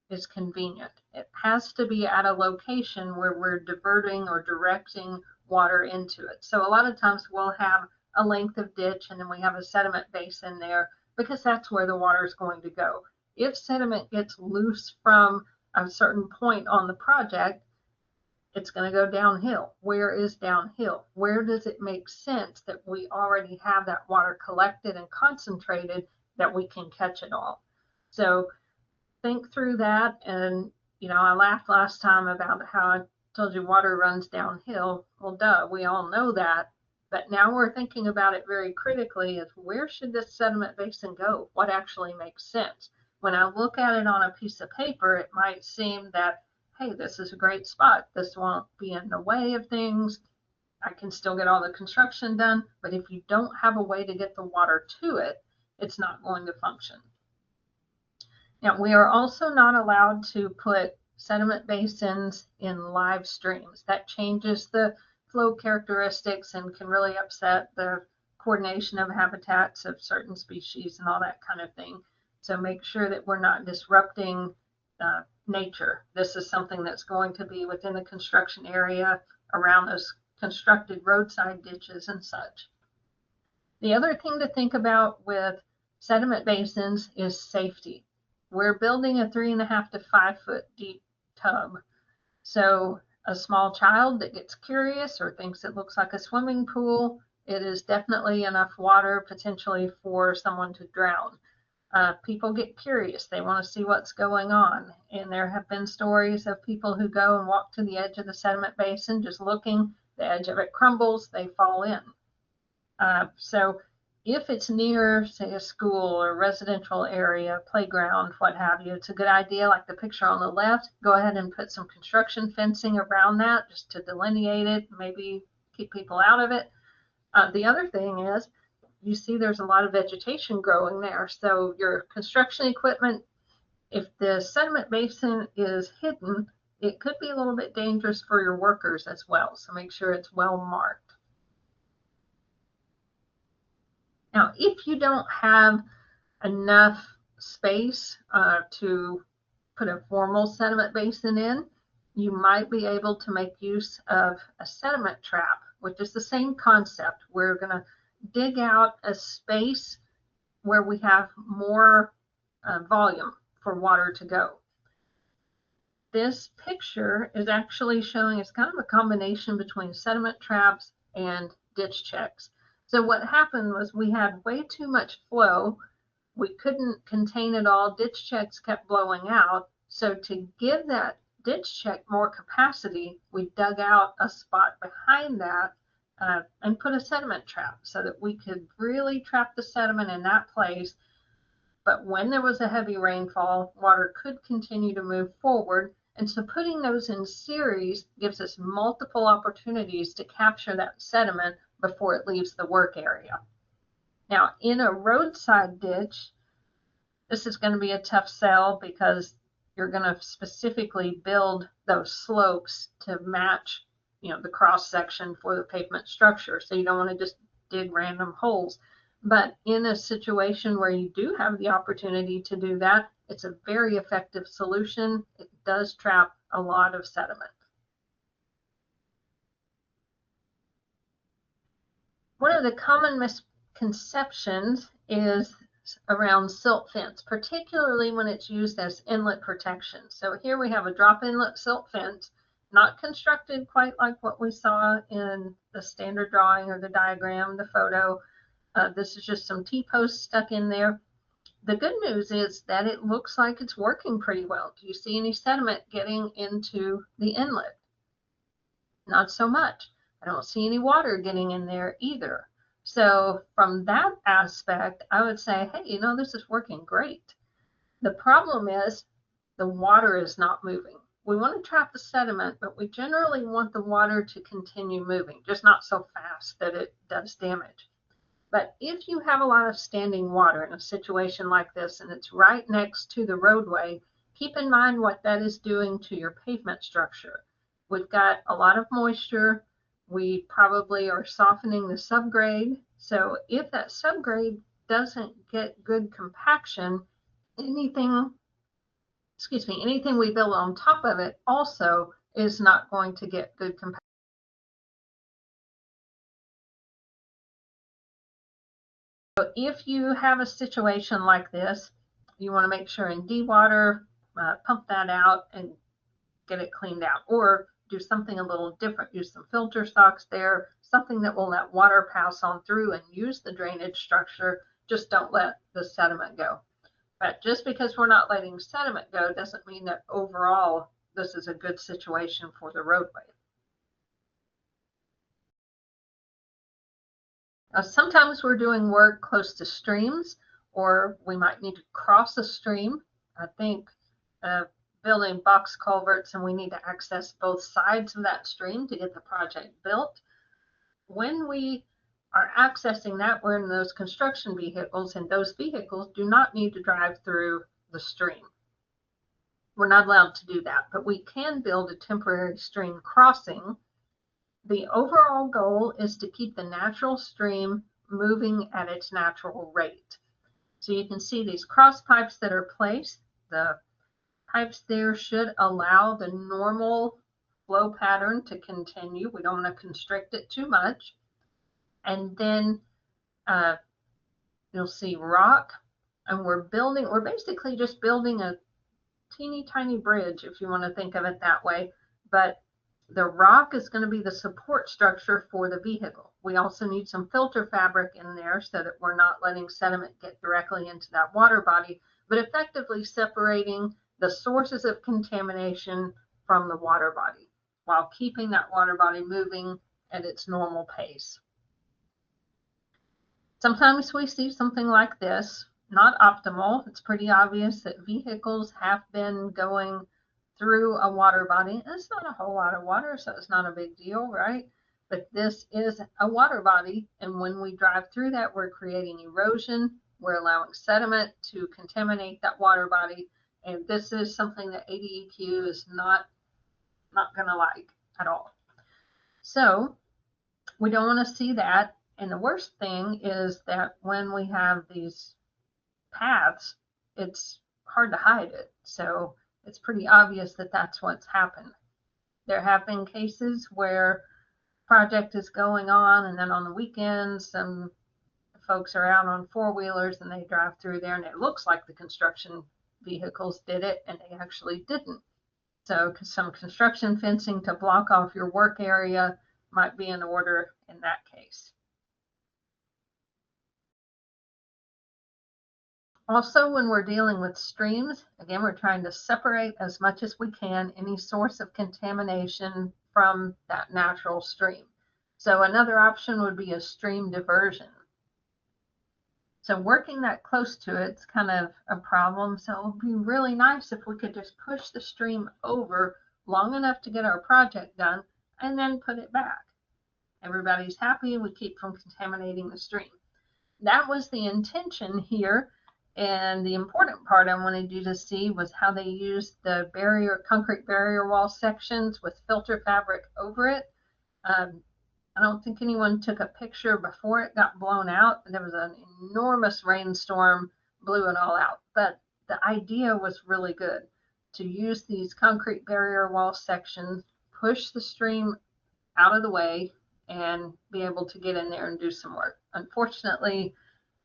is convenient. It has to be at a location where we're diverting or directing water into it. So a lot of times we'll have a length of ditch and then we have a sediment basin there because that's where the water is going to go. If sediment gets loose from a certain point on the project, It's going to go downhill. Where is downhill? Where does it make sense that we already have that water collected and concentrated that we can catch it all? So think through that. And, I laughed last time about how I told you water runs downhill. Well, duh, we all know that. But now we're thinking about it very critically is where should this sediment basin go? What actually makes sense? When I look at it on a piece of paper, it might seem that, hey, this is a great spot. This won't be in the way of things. I can still get all the construction done. But if you don't have a way to get the water to it, it's not going to function. Now, we are also not allowed to put sediment basins in live streams. That changes the flow characteristics and can really upset the coordination of habitats of certain species and all that kind of thing. So make sure that we're not disrupting nature. This is something that's going to be within the construction area around those constructed roadside ditches and such. The other thing to think about with sediment basins is safety. We're building a 3.5 to 5 foot deep tub. So a small child that gets curious or thinks it looks like a swimming pool, it is definitely enough water potentially for someone to drown. People get curious. They want to see what's going on. And there have been stories of people who go and walk to the edge of the sediment basin just looking. The edge of it crumbles, they fall in. So if it's near, say, a school or residential area, playground, what have you, it's a good idea, like the picture on the left, go ahead and put some construction fencing around that just to delineate it, maybe keep people out of it. The other thing is, you see there's a lot of vegetation growing there. So your construction equipment, if the sediment basin is hidden, it could be a little bit dangerous for your workers as well. So make sure it's well marked. Now, if you don't have enough space to put a formal sediment basin in, you might be able to make use of a sediment trap, which is the same concept. We're going to dig out a space where we have more volume for water to go. This picture is actually showing it's kind of a combination between sediment traps and ditch checks. So what happened was we had way too much flow. We couldn't contain it all. Ditch checks kept blowing out. So to give that ditch check more capacity, we dug out a spot behind that and put a sediment trap so that we could really trap the sediment in that place. But when there was a heavy rainfall, water could continue to move forward. And so putting those in series gives us multiple opportunities to capture that sediment before it leaves the work area. Now, in a roadside ditch, this is going to be a tough sell because you're going to specifically build those slopes to match, the cross section for the pavement structure. So you don't want to just dig random holes. But in a situation where you do have the opportunity to do that, it's a very effective solution. It does trap a lot of sediment. One of the common misconceptions is around silt fence, particularly when it's used as inlet protection. So here we have a drop inlet silt fence, not constructed quite like what we saw in the standard drawing or the diagram, the photo. This is just some T-posts stuck in there. The good news is that it looks like it's working pretty well. Do you see any sediment getting into the inlet? Not so much. I don't see any water getting in there either. So from that aspect, I would say, hey, this is working great. The problem is the water is not moving. We want to trap the sediment, but we generally want the water to continue moving, just not so fast that it does damage. But if you have a lot of standing water in a situation like this and it's right next to the roadway, keep in mind what that is doing to your pavement structure. We've got a lot of moisture. We probably are softening the subgrade. So if that subgrade doesn't get good compaction, anything we build on top of it also is not going to get good compaction. So if you have a situation like this, you want to make sure and dewater, pump that out and get it cleaned out, or do something a little different. Use some filter stocks there, something that will let water pass on through and use the drainage structure. Just don't let the sediment go. But just because we're not letting sediment go doesn't mean that overall this is a good situation for the roadway. Now, sometimes we're doing work close to streams, or we might need to cross a stream. I think building box culverts, and we need to access both sides of that stream to get the project built. When we are accessing that, we're in those construction vehicles, and those vehicles do not need to drive through the stream. We're not allowed to do that, but we can build a temporary stream crossing. The overall goal is to keep the natural stream moving at its natural rate. So you can see these cross pipes that are placed. The pipes there should allow the normal flow pattern to continue. We don't want to constrict it too much. And then you'll see rock, and we're basically just building a teeny tiny bridge, if you want to think of it that way. But the rock is going to be the support structure for the vehicle. We also need some filter fabric in there so that we're not letting sediment get directly into that water body, but effectively separating the sources of contamination from the water body while keeping that water body moving at its normal pace. Sometimes we see something like this, not optimal. It's pretty obvious that vehicles have been going through a water body. It's not a whole lot of water, so it's not a big deal, right? But this is a water body, and when we drive through that, we're creating erosion. We're allowing sediment to contaminate that water body, and this is something that ADEQ is not going to like at all. So we don't want to see that. And the worst thing is that when we have these paths, it's hard to hide it. So it's pretty obvious that that's what's happened. There have been cases where project is going on, and then on the weekends, some folks are out on four-wheelers and they drive through there, and it looks like the construction vehicles did it, and they actually didn't. So some construction fencing to block off your work area might be in order in that case. Also, when we're dealing with streams, again, we're trying to separate as much as we can any source of contamination from that natural stream. So another option would be a stream diversion. So working that close to it's kind of a problem. So it would be really nice if we could just push the stream over long enough to get our project done and then put it back. Everybody's happy and we keep from contaminating the stream. That was the intention here. And the important part I wanted you to see was how they used the concrete barrier wall sections with filter fabric over it. I don't think anyone took a picture before it got blown out. There was an enormous rainstorm, blew it all out. But the idea was really good, to use these concrete barrier wall sections, push the stream out of the way, and be able to get in there and do some work. Unfortunately,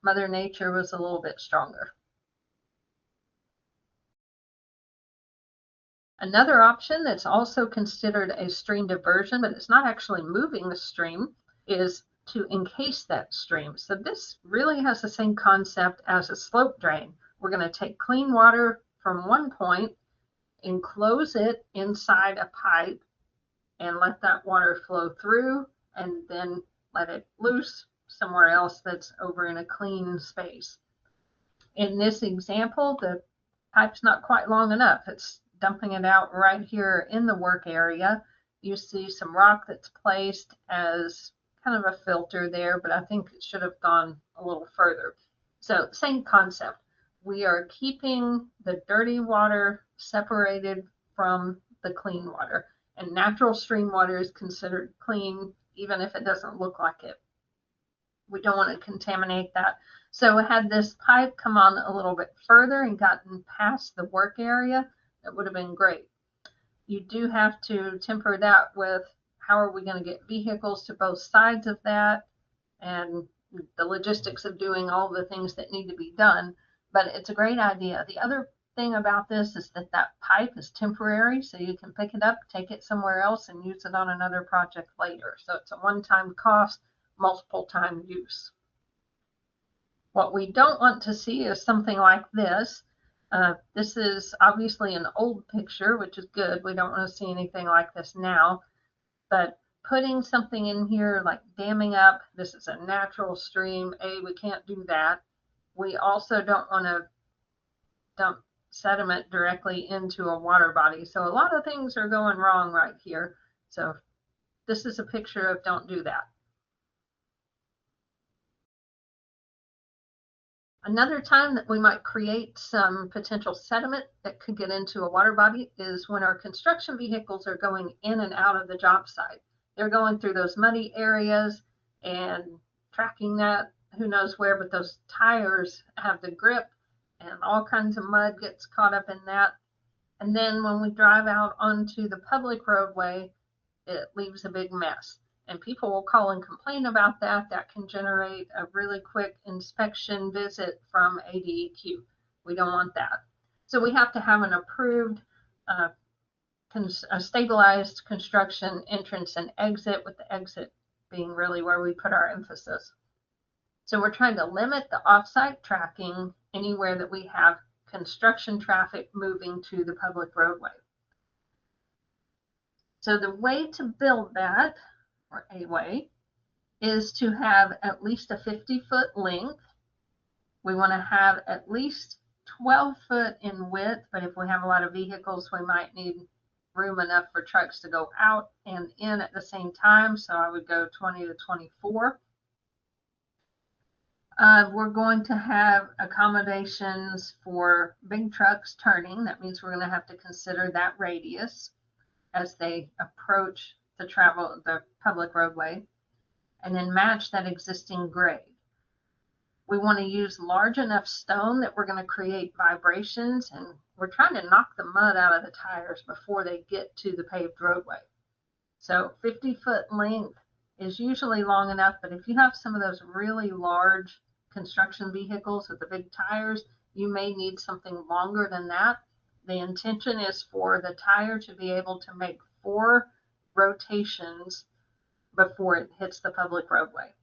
Mother Nature was a little bit stronger. Another option that's also considered a stream diversion, but it's not actually moving the stream, is to encase that stream. So this really has the same concept as a slope drain. We're going to take clean water from one point, enclose it inside a pipe, and let that water flow through, and then let it loose somewhere else that's over in a clean space. In this example, the pipe's not quite long enough. It's dumping it out right here in the work area. You see some rock that's placed as kind of a filter there, but I think it should have gone a little further. So same concept. We are keeping the dirty water separated from the clean water, and natural stream water is considered clean even if it doesn't look like it. We don't want to contaminate that. So had this pipe come on a little bit further and gotten past the work area, that would have been great. You do have to temper that with how are we going to get vehicles to both sides of that, and the logistics of doing all the things that need to be done. But it's a great idea. The other thing about this is that that pipe is temporary, so you can pick it up, take it somewhere else, and use it on another project later. So it's a one-time cost, multiple time use. What we don't want to see is something like this. This is obviously an old picture, which is good. We don't want to see anything like this now. But putting something in here like damming up, this is a natural stream. We can't do that. We also don't want to dump sediment directly into a water body. So a lot of things are going wrong right here. So this is a picture of don't do that. Another time that we might create some potential sediment that could get into a water body is when our construction vehicles are going in and out of the job site. They're going through those muddy areas and tracking that, who knows where, but those tires have the grip and all kinds of mud gets caught up in that. And then when we drive out onto the public roadway, it leaves a big mess. And people will call and complain about that. That can generate a really quick inspection visit from ADEQ. We don't want that. So we have to have an approved, a stabilized construction entrance and exit, with the exit being really where we put our emphasis. So we're trying to limit the offsite tracking anywhere that we have construction traffic moving to the public roadway. So the way to build that, or a way, is to have at least a 50-foot length. We want to have at least 12 foot in width, but if we have a lot of vehicles, we might need room enough for trucks to go out and in at the same time. So I would go 20 to 24. We're going to have accommodations for big trucks turning. That means we're going to have to consider that radius as they approach the public roadway, and then match that existing grade. We want to use large enough stone that we're going to create vibrations, and we're trying to knock the mud out of the tires before they get to the paved roadway. So 50-foot length is usually long enough, but if you have some of those really large construction vehicles with the big tires, you may need something longer than that. The intention is for the tire to be able to make 4 rotations before it hits the public roadway.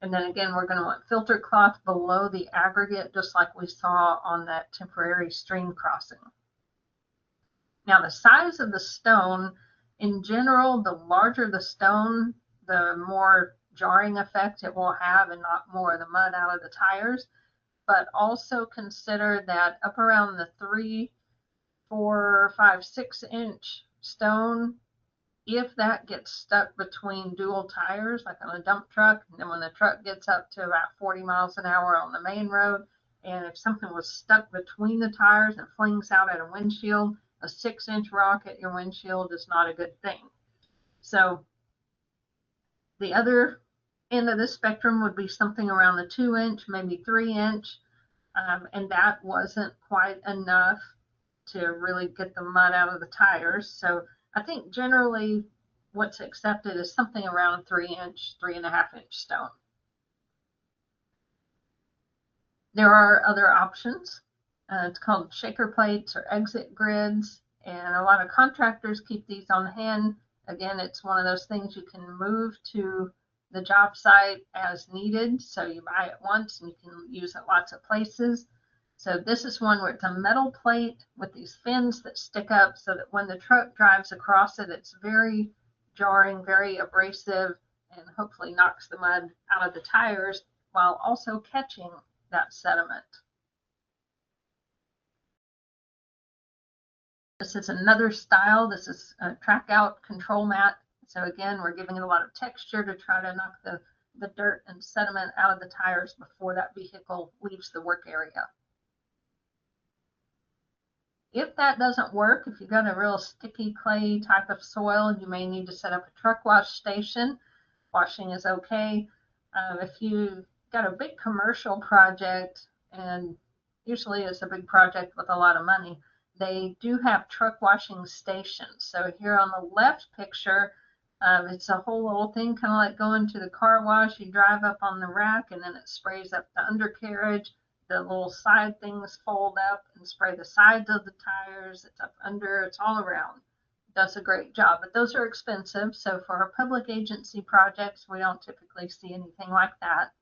And then again, we're going to want filter cloth below the aggregate, just like we saw on that temporary stream crossing. Now, the size of the stone, in general, the larger the stone, the more jarring effect it will have and knock more of the mud out of the tires. But also consider that up around the 3, 4, 5, 6 inch stone, if that gets stuck between dual tires, like on a dump truck, and then when the truck gets up to about 40 miles an hour on the main road, and if something was stuck between the tires and flings out at a windshield, a 6-inch rock at your windshield is not a good thing. So the other end of the spectrum would be something around the 2-inch, maybe 3-inch, and that wasn't quite enough to really get the mud out of the tires. So I think generally what's accepted is something around 3-inch, 3.5-inch stone. There are other options. It's called shaker plates or exit grids, and a lot of contractors keep these on hand. Again, it's one of those things you can move to the job site as needed. So you buy it once and you can use it lots of places. So this is one where it's a metal plate with these fins that stick up so that when the truck drives across it, it's very jarring, very abrasive, and hopefully knocks the mud out of the tires while also catching that sediment. This is another style. This is a track out control mat. So again, we're giving it a lot of texture to try to knock the dirt and sediment out of the tires before that vehicle leaves the work area. If that doesn't work, if you've got a real sticky clay type of soil, you may need to set up a truck wash station. Washing is okay. If you've got a big commercial project, and usually it's a big project with a lot of money, they do have truck washing stations. So here on the left picture, it's a whole little thing, kind of like going to the car wash. You drive up on the rack and then it sprays up the undercarriage. the little side things fold up and spray the sides of the tires. It's up under, it's all around. It does a great job, but those are expensive. So for our public agency projects, we don't typically see anything like that.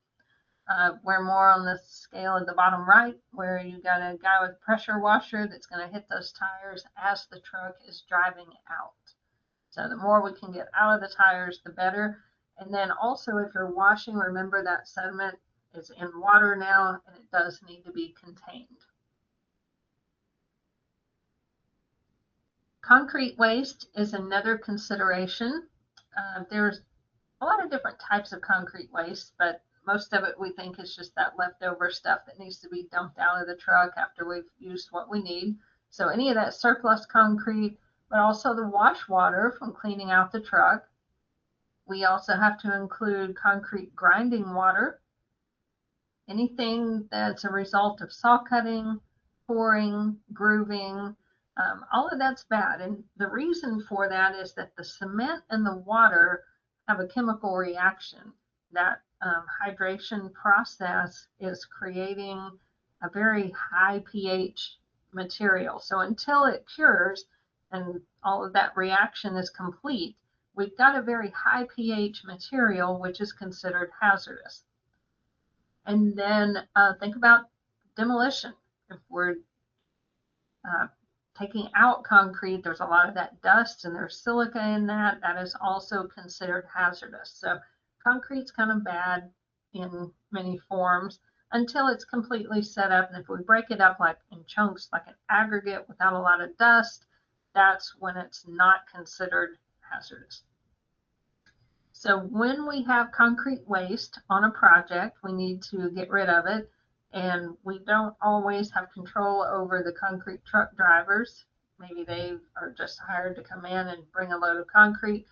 We're more on the scale at the bottom right, where you got a guy with a pressure washer that's going to hit those tires as the truck is driving out. So the more we can get out of the tires, the better. And then also, if you're washing, remember that sediment is in water now, and it does need to be contained. Concrete waste is another consideration. There's a lot of different types of concrete waste, but most of it we think is just that leftover stuff that needs to be dumped out of the truck after we've used what we need. So any of that surplus concrete, but also the wash water from cleaning out the truck. We also have to include concrete grinding water, anything that's a result of saw cutting, pouring, grooving, all of that's bad. And the reason for that is that the cement and the water have a chemical reaction. That hydration process is creating a very high pH material. So until it cures and all of that reaction is complete, we've got a very high pH material, which is considered hazardous. And then think about demolition. If we're taking out concrete, there's a lot of that dust and there's silica in that. That is also considered hazardous. So concrete's kind of bad in many forms until it's completely set up. And if we break it up like in chunks, like an aggregate without a lot of dust, that's when it's not considered hazardous. So when we have concrete waste on a project, we need to get rid of it. And we don't always have control over the concrete truck drivers. Maybe they are just hired to come in and bring a load of concrete.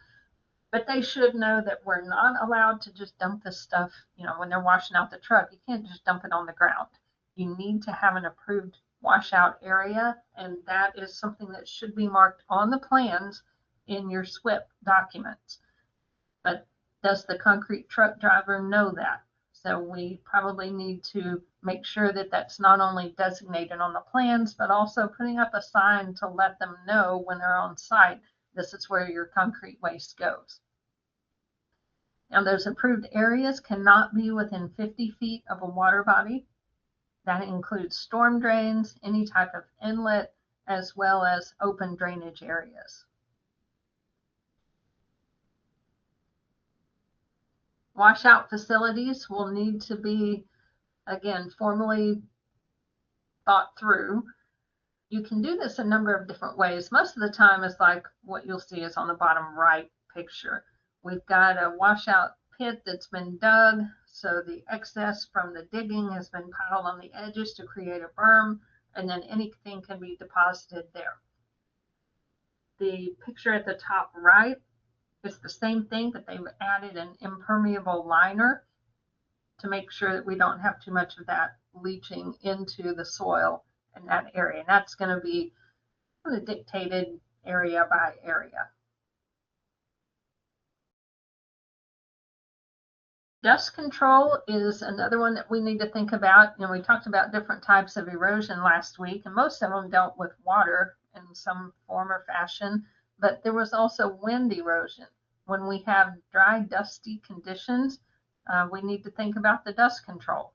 But they should know that we're not allowed to just dump this stuff, when they're washing out the truck. You can't just dump it on the ground. You need to have an approved washout area, and that is something that should be marked on the plans in your SWIP documents. But does the concrete truck driver know that? So we probably need to make sure that that's not only designated on the plans, but also putting up a sign to let them know when they're on site, this is where your concrete waste goes. Now, those approved areas cannot be within 50 feet of a water body. That includes storm drains, any type of inlet, as well as open drainage areas. Washout facilities will need to be, again, formally thought through. You can do this a number of different ways. Most of the time it's like what you'll see is on the bottom right picture. We've got a washout pit that's been dug, so the excess from the digging has been piled on the edges to create a berm, and then anything can be deposited there. The picture at the top right, it's the same thing, but they've added an impermeable liner to make sure that we don't have too much of that leaching into the soil in that area. And that's going to be kind of dictated area by area. Dust control is another one that we need to think about. We talked about different types of erosion last week, and most of them dealt with water in some form or fashion, but there was also wind erosion. When we have dry, dusty conditions, we need to think about the dust control.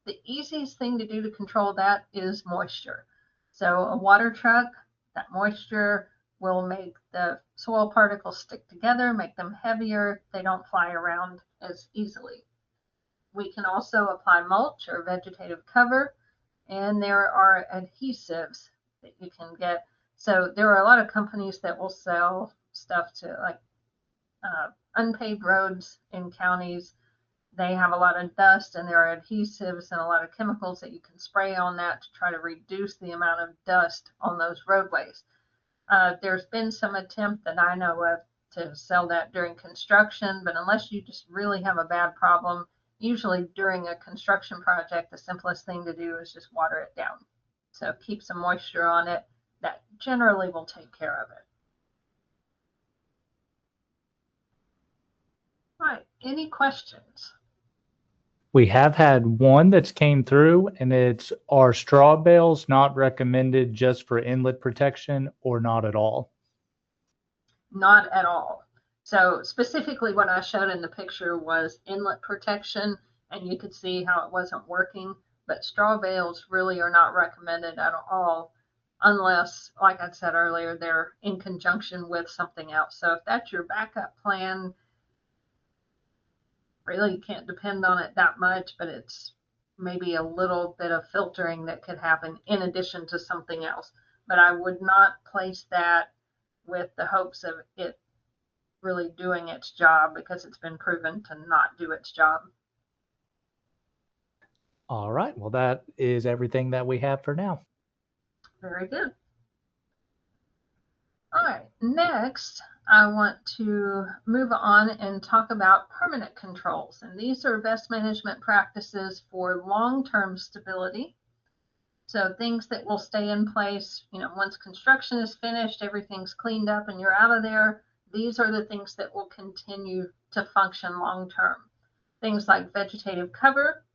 The easiest thing to do to control that is moisture. So a water truck, that moisture will make the soil particles stick together, make them heavier. They don't fly around as easily. We can also apply mulch or vegetative cover, and there are adhesives that you can get. So there are a lot of companies that will sell stuff to like unpaved roads in counties. They have a lot of dust, and there are adhesives and a lot of chemicals that you can spray on that to try to reduce the amount of dust on those roadways. There's been some attempt that I know of to sell that during construction, but unless you just really have a bad problem, usually during a construction project, the simplest thing to do is just water it down. So keep some moisture on it. That generally will take care of it. All right, any questions? We have had one that's came through, and it's are straw bales not recommended just for inlet protection or not at all? Not at all. So specifically what I showed in the picture was inlet protection, and you could see how it wasn't working, but straw bales really are not recommended at all unless, like I said earlier, they're in conjunction with something else. So if that's your backup plan, really you can't depend on it that much, but it's maybe a little bit of filtering that could happen in addition to something else. But I would not place that with the hopes of it really doing its job, because it's been proven to not do its job. All right. Well, that is everything that we have for now. Very good. All right, next I want to move on and talk about permanent controls. And these are best management practices for long-term stability. So things that will stay in place, once construction is finished, everything's cleaned up and you're out of there. These are the things that will continue to function long-term. Things like vegetative cover,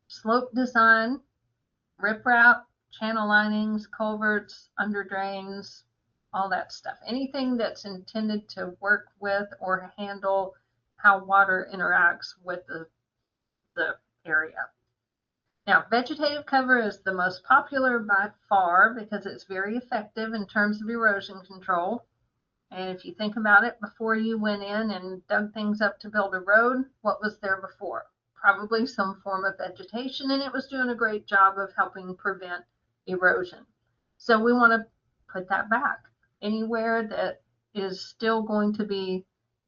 slope design, riprap, channel linings, culverts, under drains, all that stuff. Anything that's intended to work with or handle how water interacts with the area. Now, vegetative cover is the most popular by far because it's very effective in terms of erosion control. And if you think about it, before you went in and dug things up to build a road, what was there before? Probably some form of vegetation, and it was doing a great job of helping prevent erosion. So we want to put that back. Anywhere that is still going to be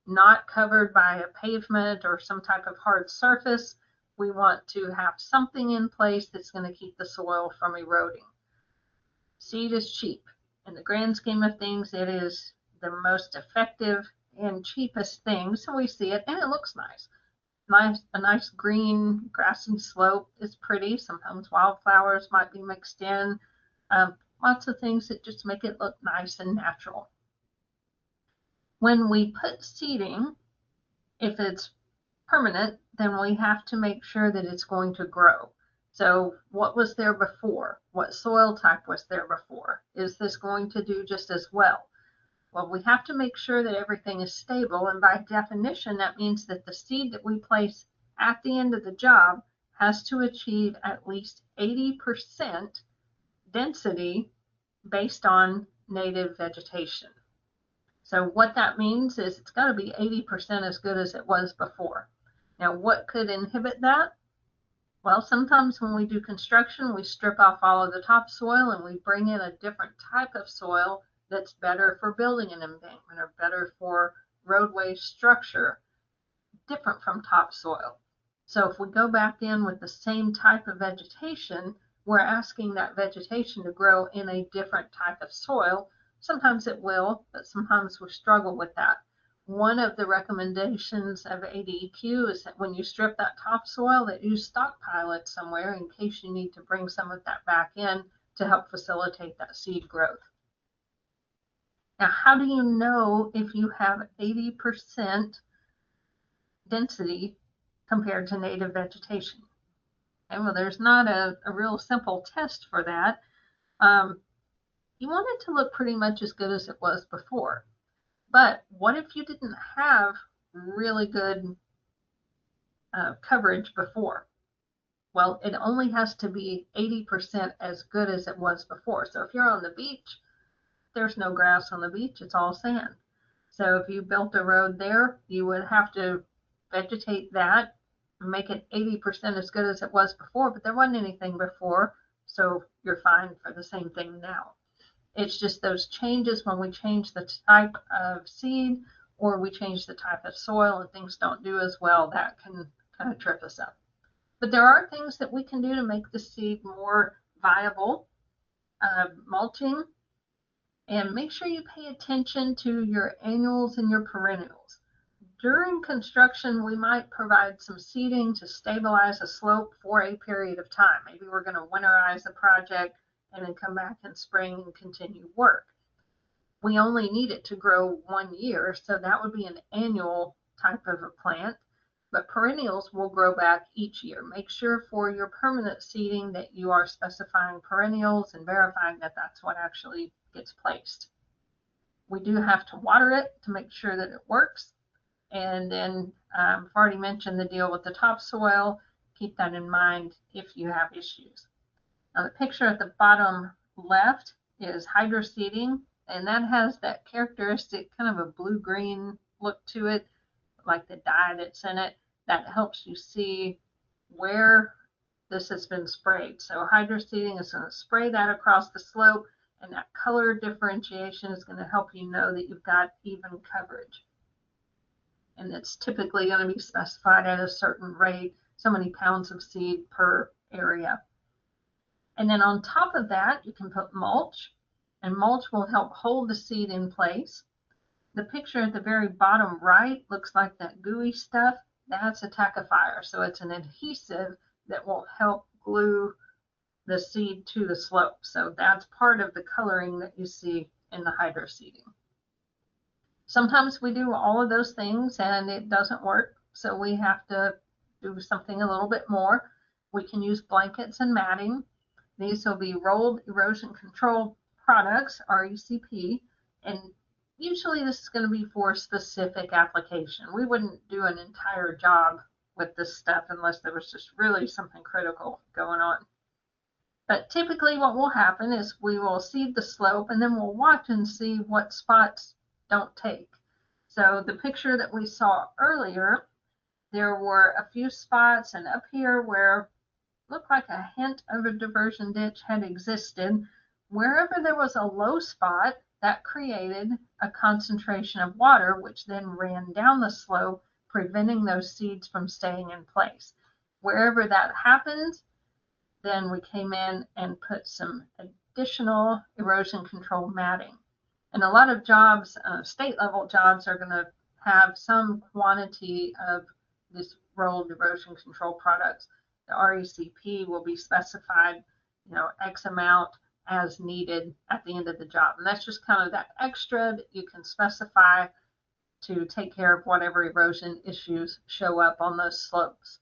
not covered by a pavement or some type of hard surface, we want to have something in place that's going to keep the soil from eroding. Seed is cheap. In the grand scheme of things, it is the most effective and cheapest thing. So we see it and it looks nice. A nice green grassy slope is pretty. Sometimes wildflowers might be mixed in. Lots of things that just make it look nice and natural. When we put seeding, if it's permanent, then we have to make sure that it's going to grow. So what was there before? What soil type was there before? Is this going to do just as well? Well, we have to make sure that everything is stable, and by definition, that means that the seed that we place at the end of the job has to achieve at least 80% density based on native vegetation. So what that means is it's got to be 80% as good as it was before. Now, what could inhibit that? Well, sometimes when we do construction, we strip off all of the topsoil and we bring in a different type of soil that's better for building an embankment or better for roadway structure, different from topsoil. So if we go back in with the same type of vegetation, we're asking that vegetation to grow in a different type of soil. Sometimes it will, but sometimes we struggle with that. One of the recommendations of ADEQ is that when you strip that topsoil, that you stockpile it somewhere in case you need to bring some of that back in to help facilitate that seed growth. Now, how do you know if you have 80% density compared to native vegetation? And well, there's not a real simple test for that. You want it to look pretty much as good as it was before. But what if you didn't have really good coverage before? Well, it only has to be 80% as good as it was before. So if you're on the beach, there's no grass on the beach, it's all sand. So if you built a road there, you would have to vegetate that, make it 80% as good as it was before, but there wasn't anything before, so you're fine for the same thing now. It's just those changes when we change the type of seed or we change the type of soil and things don't do as well, that can kind of trip us up. But there are things that we can do to make the seed more viable. Mulching, and make sure you pay attention to your annuals and your perennials. During construction, we might provide some seeding to stabilize a slope for a period of time. Maybe we're going to winterize a project and then come back in spring and continue work. We only need it to grow 1 year, so that would be an annual type of a plant. but perennials will grow back each year. Make sure for your permanent seeding that you are specifying perennials and verifying that that's what actually gets placed. We do have to water it to make sure that it works. And then I've already mentioned the deal with the topsoil. Keep that in mind if you have issues. Now the picture at the bottom left is hydro seeding, and that has that characteristic kind of a blue-green look to it, like the dye that's in it. That helps you see where this has been sprayed. So hydro seeding is going to spray that across the slope, and that color differentiation is going to help you know that you've got even coverage. And it's typically going to be specified at a certain rate, so many pounds of seed per area. And then on top of that, you can put mulch, and mulch will help hold the seed in place. The picture at the very bottom right looks like that gooey stuff. That's a tackifier, so it's an adhesive that will help glue the seed to the slope. So that's part of the coloring that you see in the hydro seeding. Sometimes we do all of those things and it doesn't work, so we have to do something a little bit more. We can use blankets and matting. These will be rolled erosion control products, RECP, and usually this is going to be for a specific application. We wouldn't do an entire job with this stuff unless there was just really something critical going on. But typically what will happen is we will seed the slope and then we'll watch and see what spots don't take. So the picture that we saw earlier, there were a few spots and up here where it looked like a hint of a diversion ditch had existed. Wherever there was a low spot, that created a concentration of water, which then ran down the slope, preventing those seeds from staying in place. Wherever that happens, then we came in and put some additional erosion control matting. And a lot of jobs, state level jobs, are going to have some quantity of this rolled erosion control products. The RECP will be specified, X amount as needed at the end of the job. And that's just kind of that extra that you can specify to take care of whatever erosion issues show up on those slopes.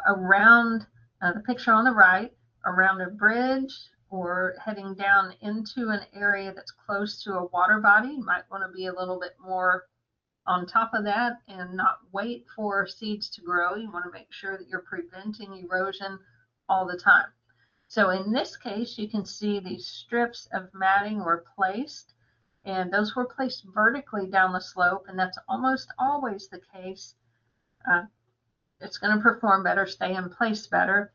Around the picture on the right, around a bridge or heading down into an area that's close to a water body, you might want to be a little bit more on top of that and not wait for seeds to grow. You want to make sure that you're preventing erosion all the time. So in this case, you can see these strips of matting were placed, and those were placed vertically down the slope, and that's almost always the case. It's going to perform better, stay in place better.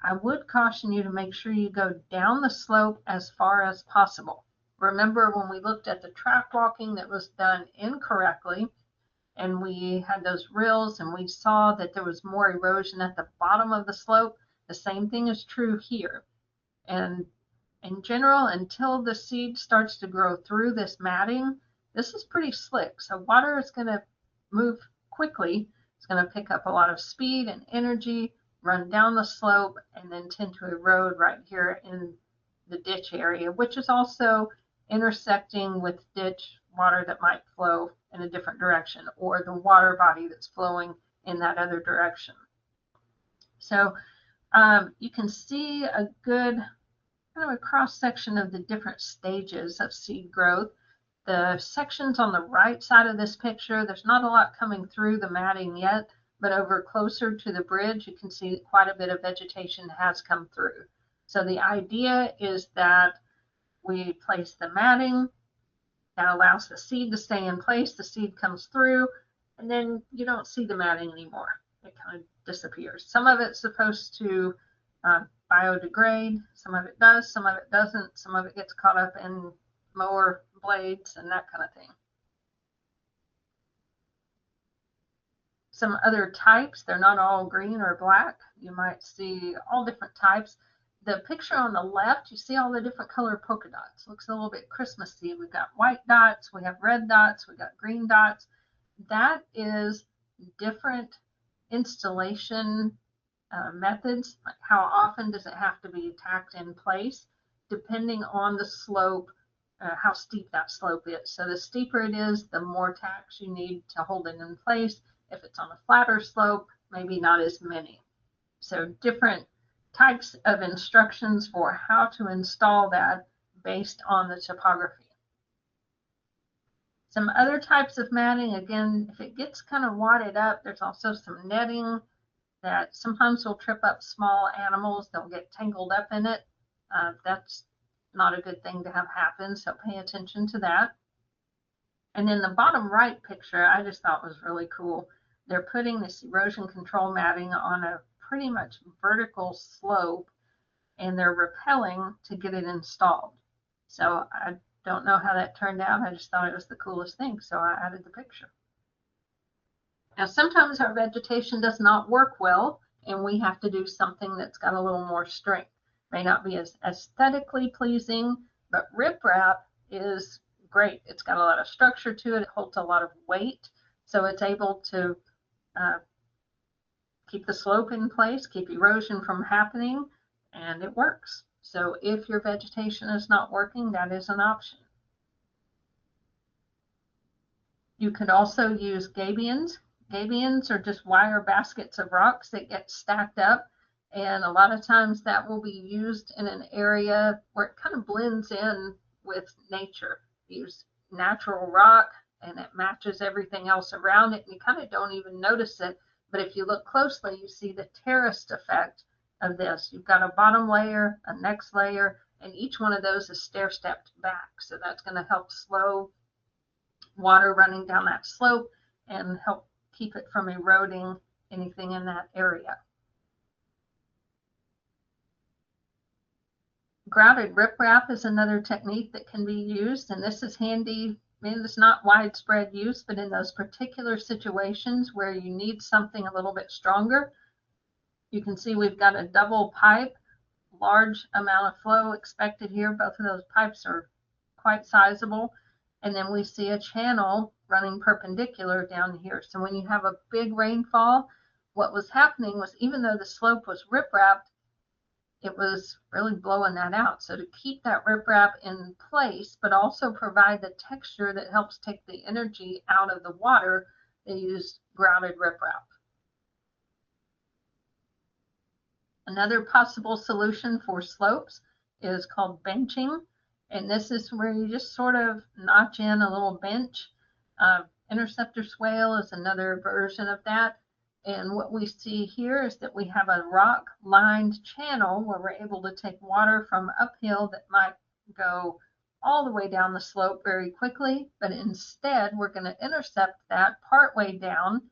I would caution you to make sure you go down the slope as far as possible. Remember when we looked at the track walking that was done incorrectly, and we had those rills and we saw that there was more erosion at the bottom of the slope? The same thing is true here. And in general, until the seed starts to grow through this matting, this is pretty slick. So water is going to move quickly. It's going to pick up a lot of speed and energy, run down the slope, and then tend to erode right here in the ditch area, which is also intersecting with ditch water that might flow in a different direction, or the water body that's flowing in that other direction. So you can see a good kind of a cross section of the different stages of seed growth. The sections on the right side of this picture, there's not a lot coming through the matting yet, but over closer to the bridge, you can see quite a bit of vegetation has come through. So the idea is that we place the matting that allows the seed to stay in place. The seed comes through, and then you don't see the matting anymore. It kind of disappears. Some of it's supposed to biodegrade. Some of it does, some of it doesn't. Some of it gets caught up in mower blades and that kind of thing. Some other types, they're not all green or black. You might see all different types. The picture on the left, you see all the different color polka dots. Looks a little bit Christmassy. We've got white dots, we have red dots, we got green dots. That is different installation methods. Like how often does it have to be tacked in place, depending on the slope, how steep that slope is. So the steeper it is, the more tacks you need to hold it in place. If it's on a flatter slope, maybe not as many. So different types of instructions for how to install that based on the topography. Some other types of matting, again, if it gets kind of wadded up, there's also some netting that sometimes will trip up small animals. They'll get tangled up in it. That's not a good thing to have happen, so pay attention to that. And then the bottom right picture, I just thought was really cool. They're putting this erosion control matting on a pretty much vertical slope, and they're rappelling to get it installed. So I don't know how that turned out. I just thought it was the coolest thing, so I added the picture. Now, sometimes our vegetation does not work well, and we have to do something that's got a little more strength. May not be as aesthetically pleasing, but riprap is great. It's got a lot of structure to it. It holds a lot of weight, so it's able to keep the slope in place, keep erosion from happening, and it works. So if your vegetation is not working, that is an option. You could also use gabions. Gabions are just wire baskets of rocks that get stacked up, and a lot of times that will be used in an area where it kind of blends in with nature. Use natural rock and it matches everything else around it, and you kind of don't even notice it. But if you look closely, you see the terraced effect of this. You've got a bottom layer, a next layer, and each one of those is stair-stepped back. So that's going to help slow water running down that slope and help keep it from eroding anything in that area. Grouted riprap is another technique that can be used, and this is handy. I mean, it's not widespread use, but in those particular situations where you need something a little bit stronger, you can see we've got a double pipe, large amount of flow expected here. Both of those pipes are quite sizable. And then we see a channel running perpendicular down here. So when you have a big rainfall, what was happening was, even though the slope was riprapped, it was really blowing that out. So to keep that riprap in place, but also provide the texture that helps take the energy out of the water, they used grouted riprap. Another possible solution for slopes is called benching. And this is where you just sort of notch in a little bench. Interceptor swale is another version of that. And what we see here is that we have a rock-lined channel where we're able to take water from uphill that might go all the way down the slope very quickly, but instead we're going to intercept that partway down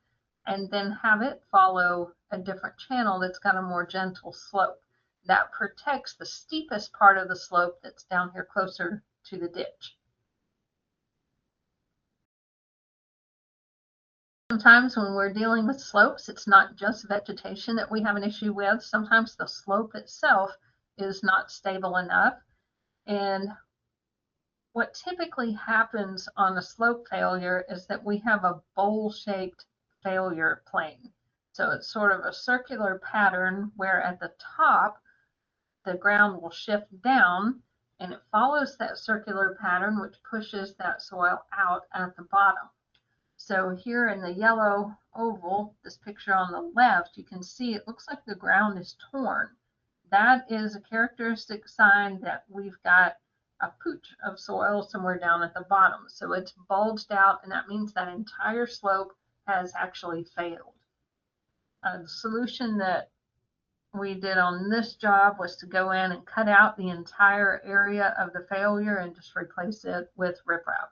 and then have it follow a different channel that's got a more gentle slope. That protects the steepest part of the slope that's down here closer to the ditch. Sometimes when we're dealing with slopes, it's not just vegetation that we have an issue with. Sometimes the slope itself is not stable enough. And what typically happens on a slope failure is that we have a bowl-shaped failure plane. So it's sort of a circular pattern where at the top, the ground will shift down, and it follows that circular pattern, which pushes that soil out at the bottom. So here in the yellow oval, this picture on the left, you can see it looks like the ground is torn. That is a characteristic sign that we've got a pooch of soil somewhere down at the bottom. So it's bulged out, and that means that entire slope has actually failed. The solution that we did on this job was to go in and cut out the entire area of the failure and just replace it with riprap.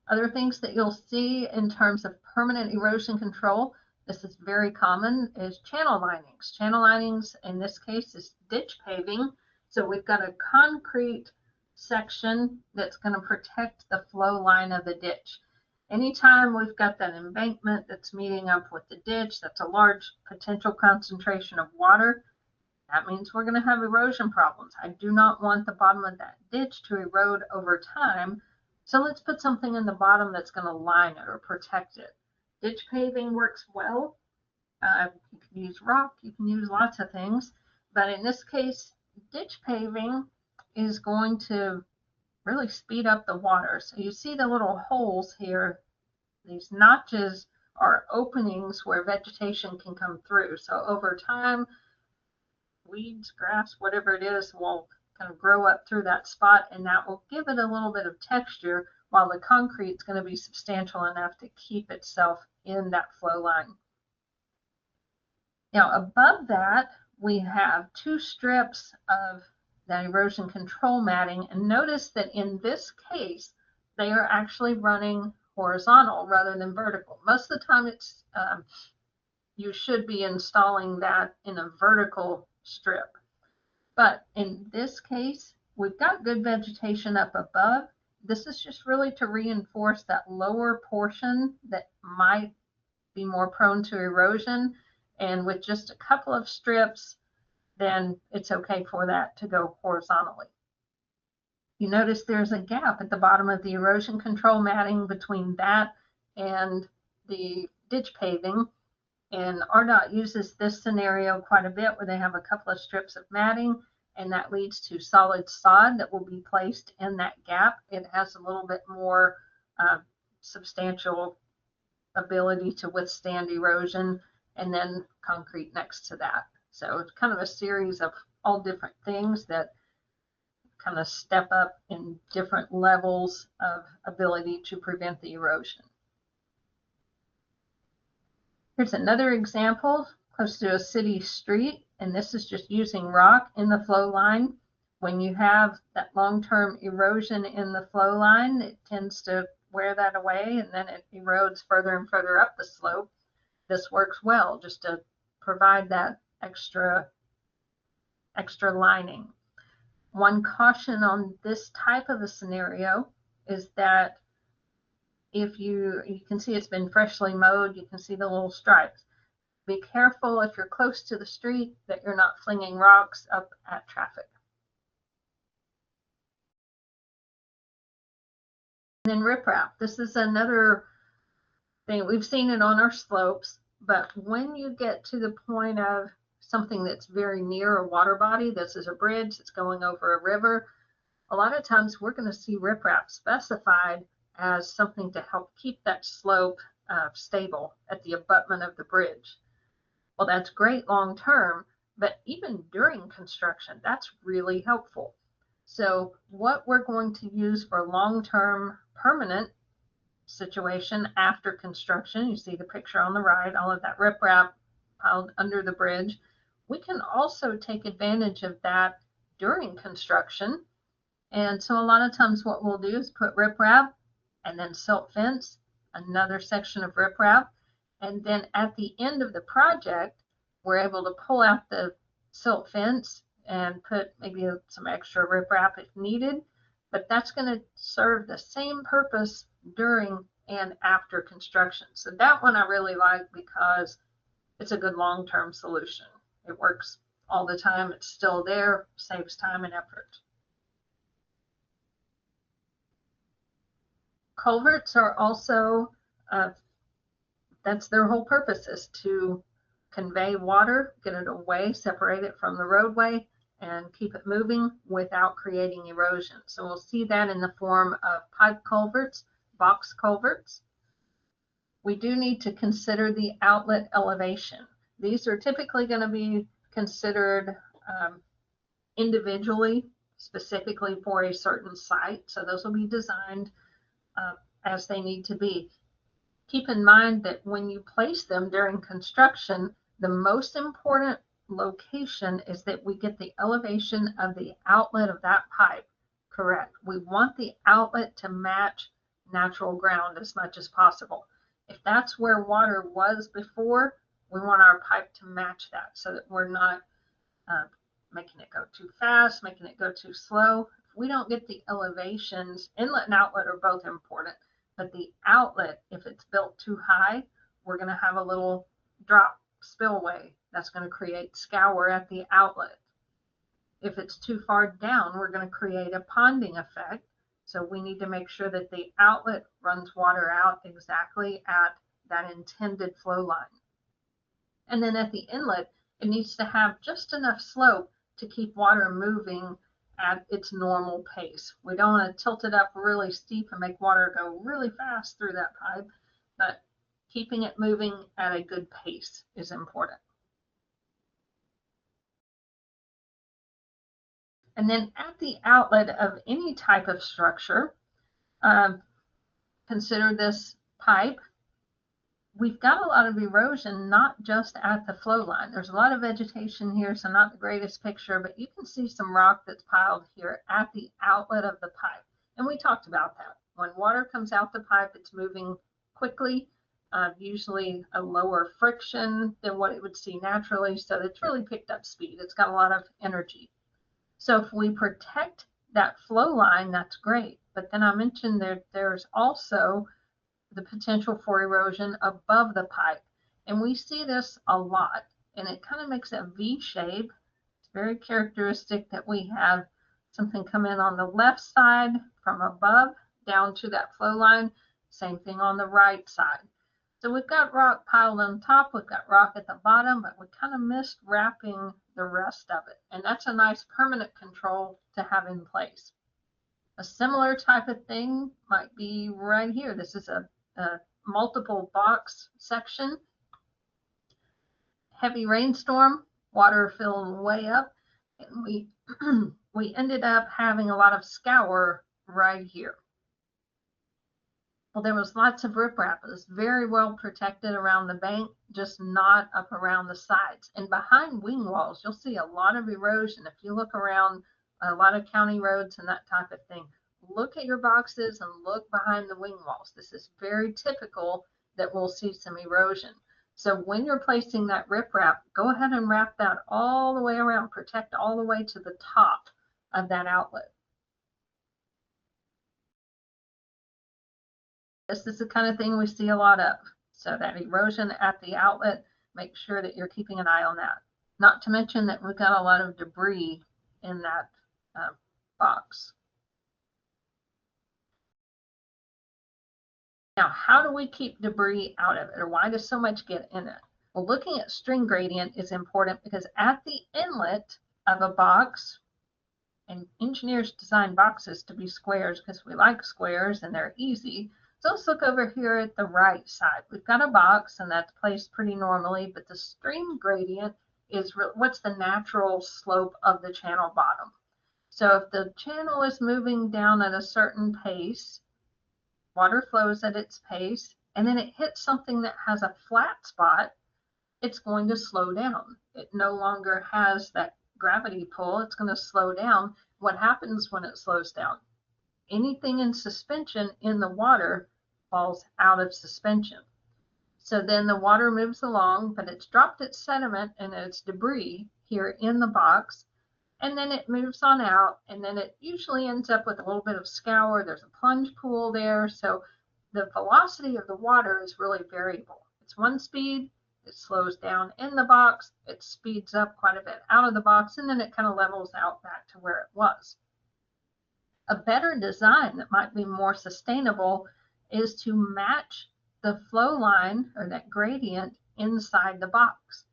Other things that you'll see in terms of permanent erosion control, this is very common, is channel linings. Channel linings in this case is ditch paving. So we've got a concrete section that's going to protect the flow line of the ditch. Anytime we've got that embankment that's meeting up with the ditch, that's a large potential concentration of water. That means we're going to have erosion problems. I do not want the bottom of that ditch to erode over time. So let's put something in the bottom that's going to line it or protect it. Ditch paving works well. You can use rock, you can use lots of things. But in this case, ditch paving is going to really speed up the water. So you see the little holes here. These notches are openings where vegetation can come through. So over time, weeds, grass, whatever it is, will kind of grow up through that spot, and that will give it a little bit of texture, while the concrete is going to be substantial enough to keep itself in that flow line. Now above that, we have 2 strips of that erosion control matting, and notice that in this case, they are actually running horizontal rather than vertical. Most of the time it's you should be installing that in a vertical strip. But in this case, we've got good vegetation up above. This is just really to reinforce that lower portion that might be more prone to erosion. And with just a couple of strips, then it's okay for that to go horizontally. You notice there's a gap at the bottom of the erosion control matting between that and the ditch paving. And RDOT uses this scenario quite a bit, where they have a couple of strips of matting, and that leads to solid sod that will be placed in that gap. It has a little bit more substantial ability to withstand erosion, and then concrete next to that. So it's kind of a series of all different things that kind of step up in different levels of ability to prevent the erosion. Here's another example close to a city street, and this is just using rock in the flow line. When you have that long-term erosion in the flow line, it tends to wear that away, and then it erodes further and further up the slope. This works well just to provide that extra lining. One caution on this type of a scenario is that if you can see it's been freshly mowed, you can see the little stripes. Be careful if you're close to the street that you're not flinging rocks up at traffic. And then riprap. This is another thing. We've seen it on our slopes, but when you get to the point of something that's very near a water body, this is a bridge that's going over a river, a lot of times we're going to see riprap specified as something to help keep that slope stable at the abutment of the bridge. Well, that's great long term, but even during construction, that's really helpful. So what we're going to use for long-term permanent situation after construction, you see the picture on the right, all of that riprap piled under the bridge. We can also take advantage of that during construction. And so a lot of times what we'll do is put riprap and then silt fence, another section of riprap, and then at the end of the project, we're able to pull out the silt fence and put maybe some extra riprap if needed, but that's going to serve the same purpose during and after construction. So that one I really like because it's a good long-term solution. It works all the time. It's still there, saves time and effort. Culverts are also, that's their whole purpose, is to convey water, get it away, separate it from the roadway, and keep it moving without creating erosion. So we'll see that in the form of pipe culverts, box culverts. We do need to consider the outlet elevation. These are typically going to be considered individually, specifically for a certain site. So those will be designed as they need to be. Keep in mind that when you place them during construction, the most important location is that we get the elevation of the outlet of that pipe correct. We want the outlet to match natural ground as much as possible. If that's where water was before, we want our pipe to match that so that we're not making it go too fast, making it go too slow. If we don't get the elevations, inlet and outlet are both important, but the outlet, if it's built too high, we're going to have a little drop spillway that's going to create scour at the outlet. If it's too far down, we're going to create a ponding effect. So we need to make sure that the outlet runs water out exactly at that intended flow line. And then at the inlet, it needs to have just enough slope to keep water moving at its normal pace. We don't want to tilt it up really steep and make water go really fast through that pipe, but keeping it moving at a good pace is important. And then at the outlet of any type of structure, consider this pipe. We've got a lot of erosion, not just at the flow line. There's a lot of vegetation here, so not the greatest picture, but you can see some rock that's piled here at the outlet of the pipe. And we talked about that. When water comes out the pipe, it's moving quickly, usually a lower friction than what it would see naturally. So it's really picked up speed. It's got a lot of energy. So if we protect that flow line, that's great. But then I mentioned there's also the potential for erosion above the pipe. And we see this a lot, and it kind of makes a V shape. It's very characteristic that we have something come in on the left side from above down to that flow line. Same thing on the right side. So we've got rock piled on top, we've got rock at the bottom, but we kind of missed wrapping the rest of it. And that's a nice permanent control to have in place. A similar type of thing might be right here. This is a multiple box section. Heavy rainstorm, water filling way up, and we ended up having a lot of scour right here. Well, there was lots of riprap. It was very well protected around the bank, just not up around the sides. And behind wing walls, you'll see a lot of erosion. If you look around a lot of county roads and that type of thing, look at your boxes and look behind the wing walls. This is very typical that we'll see some erosion. So when you're placing that riprap, go ahead and wrap that all the way around, protect all the way to the top of that outlet. This is the kind of thing we see a lot of. So that erosion at the outlet, make sure that you're keeping an eye on that. Not to mention that we've got a lot of debris in that box. Now, how do we keep debris out of it, or why does so much get in it? Well, looking at string gradient is important because at the inlet of a box, and engineers design boxes to be squares because we like squares and they're easy. So let's look over here at the right side. We've got a box and that's placed pretty normally, but the stream gradient is what's the natural slope of the channel bottom. So if the channel is moving down at a certain pace, water flows at its pace, and then it hits something that has a flat spot, it's going to slow down. It no longer has that gravity pull. It's going to slow down. What happens when it slows down? Anything in suspension in the water falls out of suspension. So then the water moves along, but it's dropped its sediment and its debris here in the box, and then it moves on out, and then it usually ends up with a little bit of scour. There's a plunge pool there, so the velocity of the water is really variable. It's one speed, it slows down in the box, it speeds up quite a bit out of the box, and then it kind of levels out back to where it was. A better design that might be more sustainable is to match the flow line or that gradient inside the box.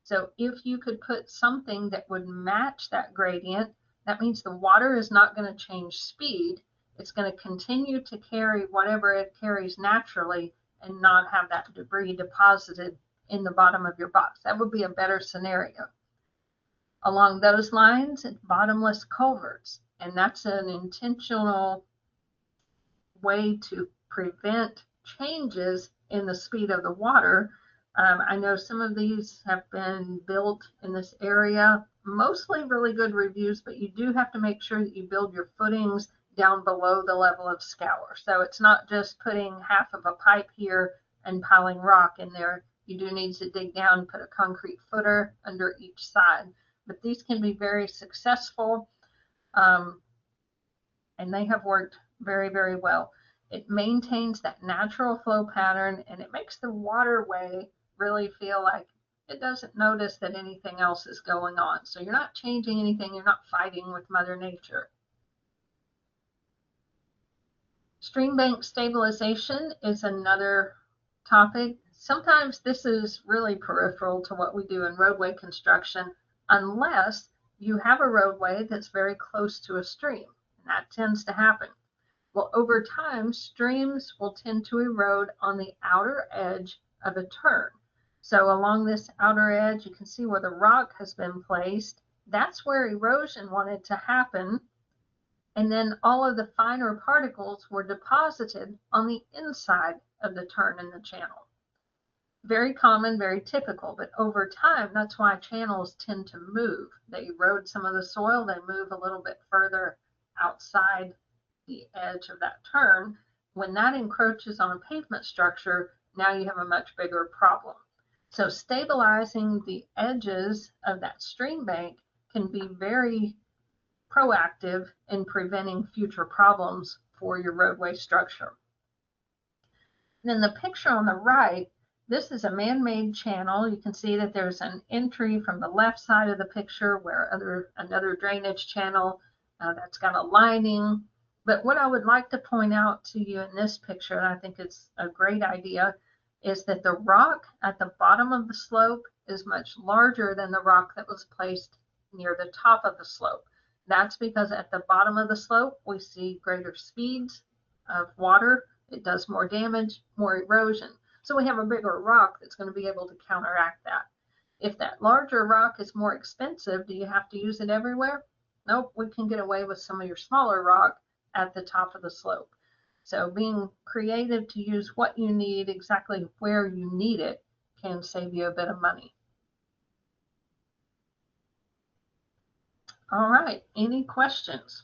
So if you could put something that would match that gradient, that means the water is not going to change speed. It's going to continue to carry whatever it carries naturally and not have that debris deposited in the bottom of your box. That would be a better scenario. Along those lines, it's bottomless culverts, and that's an intentional way to prevent changes in the speed of the water. I know some of these have been built in this area, mostly really good reviews, but you do have to make sure that you build your footings down below the level of scour. So it's not just putting half of a pipe here and piling rock in there. You do need to dig down and put a concrete footer under each side. But these can be very successful, and they have worked very, very well. It maintains that natural flow pattern, and it makes the waterway really feel like it doesn't notice that anything else is going on. So you're not changing anything, you're not fighting with Mother Nature. Stream bank stabilization is another topic. Sometimes this is really peripheral to what we do in roadway construction, unless you have a roadway that's very close to a stream, and that tends to happen. Well, over time, streams will tend to erode on the outer edge of a turn. So along this outer edge, you can see where the rock has been placed. That's where erosion wanted to happen. And then all of the finer particles were deposited on the inside of the turn in the channel. Very common, very typical, but over time, that's why channels tend to move. They erode some of the soil, they move a little bit further outside the edge of that turn. When that encroaches on a pavement structure, now you have a much bigger problem. So stabilizing the edges of that stream bank can be very proactive in preventing future problems for your roadway structure. And then the picture on the right, this is a man-made channel. You can see that there's an entry from the left side of the picture where another drainage channel that's got a lining. But what I would like to point out to you in this picture, and I think it's a great idea, is that the rock at the bottom of the slope is much larger than the rock that was placed near the top of the slope. That's because at the bottom of the slope, we see greater speeds of water. It does more damage, more erosion. So we have a bigger rock that's going to be able to counteract that. If that larger rock is more expensive, do you have to use it everywhere? Nope, we can get away with some of your smaller rock at the top of the slope. So being creative to use what you need exactly where you need it can save you a bit of money. All right, any questions?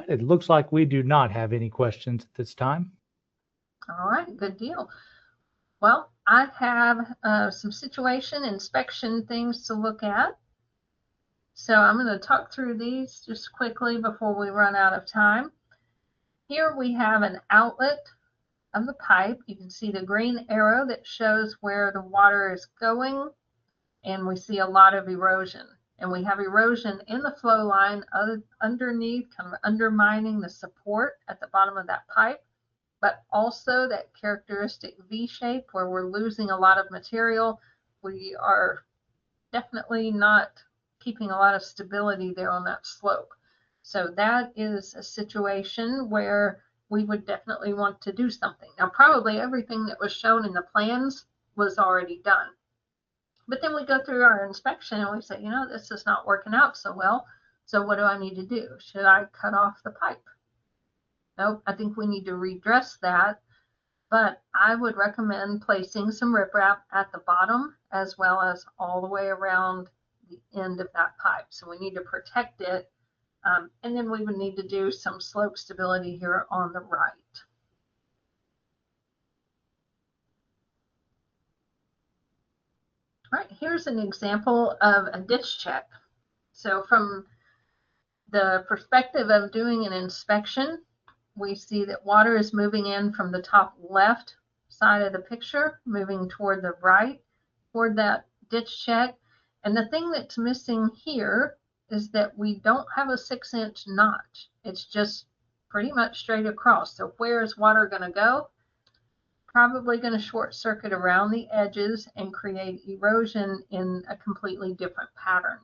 It looks like we do not have any questions at this time. All right, good deal. Well, I have some situation inspection things to look at. So I'm going to talk through these just quickly before we run out of time. Here we have an outlet of the pipe. You can see the green arrow that shows where the water is going, and we see a lot of erosion. And we have erosion in the flow line underneath, kind of undermining the support at the bottom of that pipe, but also that characteristic V shape where we're losing a lot of material. We are definitely not keeping a lot of stability there on that slope. So that is a situation where we would definitely want to do something. Now, probably everything that was shown in the plans was already done. But then we go through our inspection and we say, you know, this is not working out so well. So what do I need to do? Should I cut off the pipe? Nope, I think we need to redress that. But I would recommend placing some riprap at the bottom as well as all the way around the end of that pipe. So we need to protect it. And then we would need to do some slope stability here on the right. All right, here's an example of a ditch check. So from the perspective of doing an inspection, we see that water is moving in from the top left side of the picture, moving toward the right, toward that ditch check. And the thing that's missing here is that we don't have a 6-inch notch. It's just pretty much straight across. So where is water going to go? Probably going to short circuit around the edges and create erosion in a completely different pattern.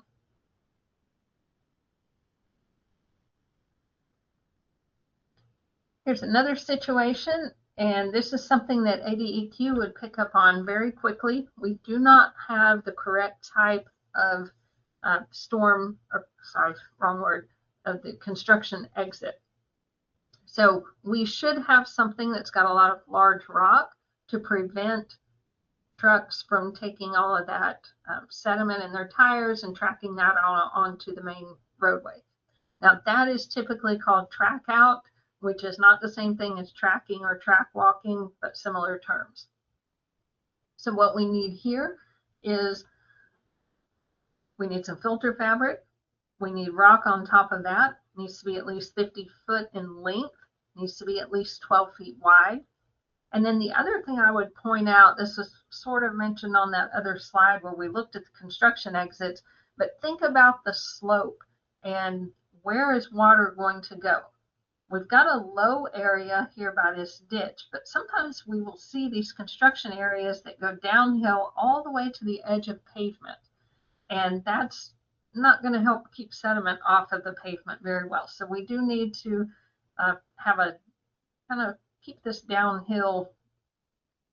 Here's another situation, and this is something that ADEQ would pick up on very quickly. We do not have the correct type of of the construction exit. So we should have something that's got a lot of large rock to prevent trucks from taking all of that sediment in their tires and tracking that onto the main roadway. Now that is typically called track out, which is not the same thing as tracking or track walking, but similar terms. So what we need here is we need some filter fabric. We need rock on top of that. It needs to be at least 50 foot in length. It needs to be at least 12 feet wide. And then the other thing I would point out, this was sort of mentioned on that other slide where we looked at the construction exits, but think about the slope and where is water going to go? We've got a low area here by this ditch, but sometimes we will see these construction areas that go downhill all the way to the edge of pavement. And that's not going to help keep sediment off of the pavement very well. So we do need to have a kind of keep this downhill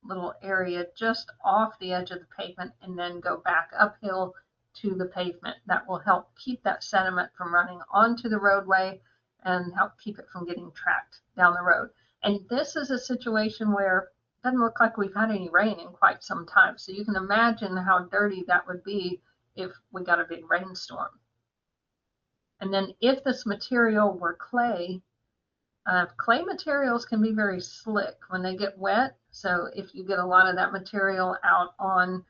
little area just off the edge of the pavement and then go back uphill to the pavement. That will help keep that sediment from running onto the roadway and help keep it from getting tracked down the road. And this is a situation where it doesn't look like we've had any rain in quite some time. So you can imagine how dirty that would be if we got a big rainstorm. And then if this material were clay, clay materials can be very slick when they get wet. So if you get a lot of that material out on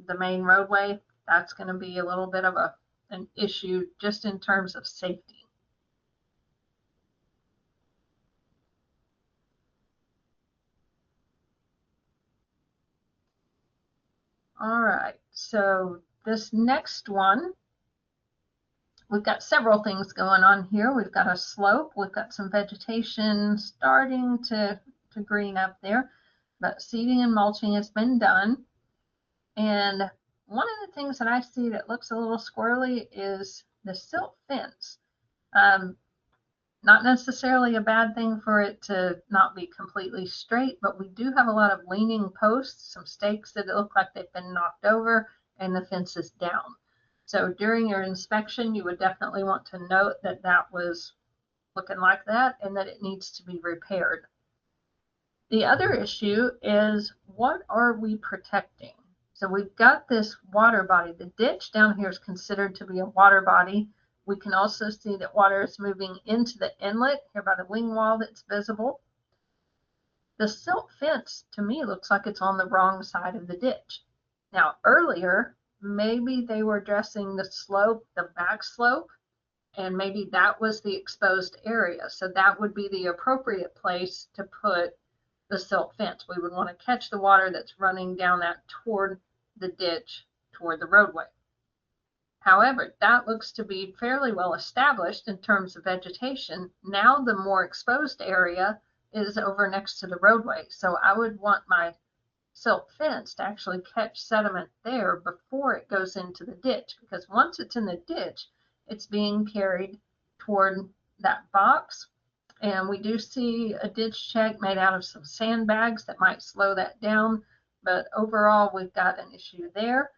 the main roadway, that's going to be a little bit of an issue just in terms of safety. All right, so this next one, we've got several things going on here. We've got a slope, we've got some vegetation starting to green up there, but seeding and mulching has been done. And one of the things that I see that looks a little squirrely is the silt fence. Not necessarily a bad thing for it to not be completely straight, but we do have a lot of leaning posts, some stakes that look like they've been knocked over, and the fence is down. So during your inspection, you would definitely want to note that that was looking like that and that it needs to be repaired. The other issue is, what are we protecting? So we've got this water body. The ditch down here is considered to be a water body. We can also see that water is moving into the inlet here by the wing wall that's visible. The silt fence to me looks like it's on the wrong side of the ditch. Now earlier, maybe they were addressing the slope, the back slope, and maybe that was the exposed area. So that would be the appropriate place to put the silt fence. We would want to catch the water that's running down that toward the ditch, toward the roadway. However, that looks to be fairly well established in terms of vegetation. Now the more exposed area is over next to the roadway. So I would want my silt fence to actually catch sediment there before it goes into the ditch, because once it's in the ditch, it's being carried toward that box. And we do see a ditch check made out of some sandbags that might slow that down. But overall, we've got an issue there.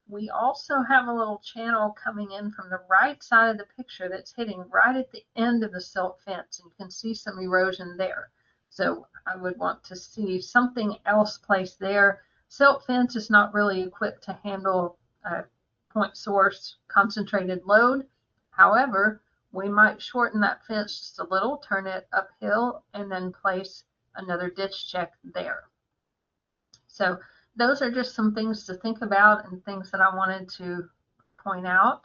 We also have a little channel coming in from the right side of the picture that's hitting right at the end of the silt fence, and you can see some erosion there. So I would want to see something else placed there. Silt fence is not really equipped to handle a point source concentrated load. However, we might shorten that fence just a little, turn it uphill, and then place another ditch check there. So those are just some things to think about and things that I wanted to point out.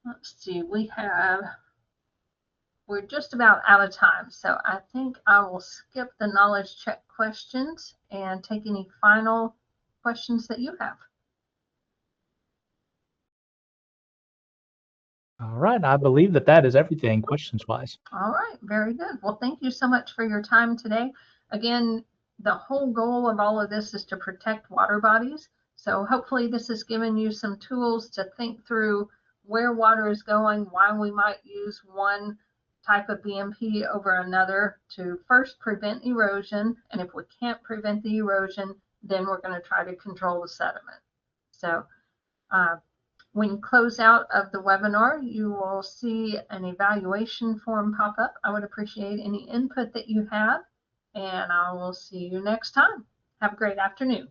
Let's see, we're just about out of time. So I think I will skip the knowledge check questions and take any final questions that you have. All right, I believe that is everything questions-wise. All right, very good. Well, thank you so much for your time today. Again, the whole goal of all of this is to protect water bodies. So hopefully this has given you some tools to think through where water is going, why we might use one type of BMP over another to first prevent erosion. And if we can't prevent the erosion, then we're going to try to control the sediment. So when you close out of the webinar, you will see an evaluation form pop up. I would appreciate any input that you have, and I will see you next time. Have a great afternoon.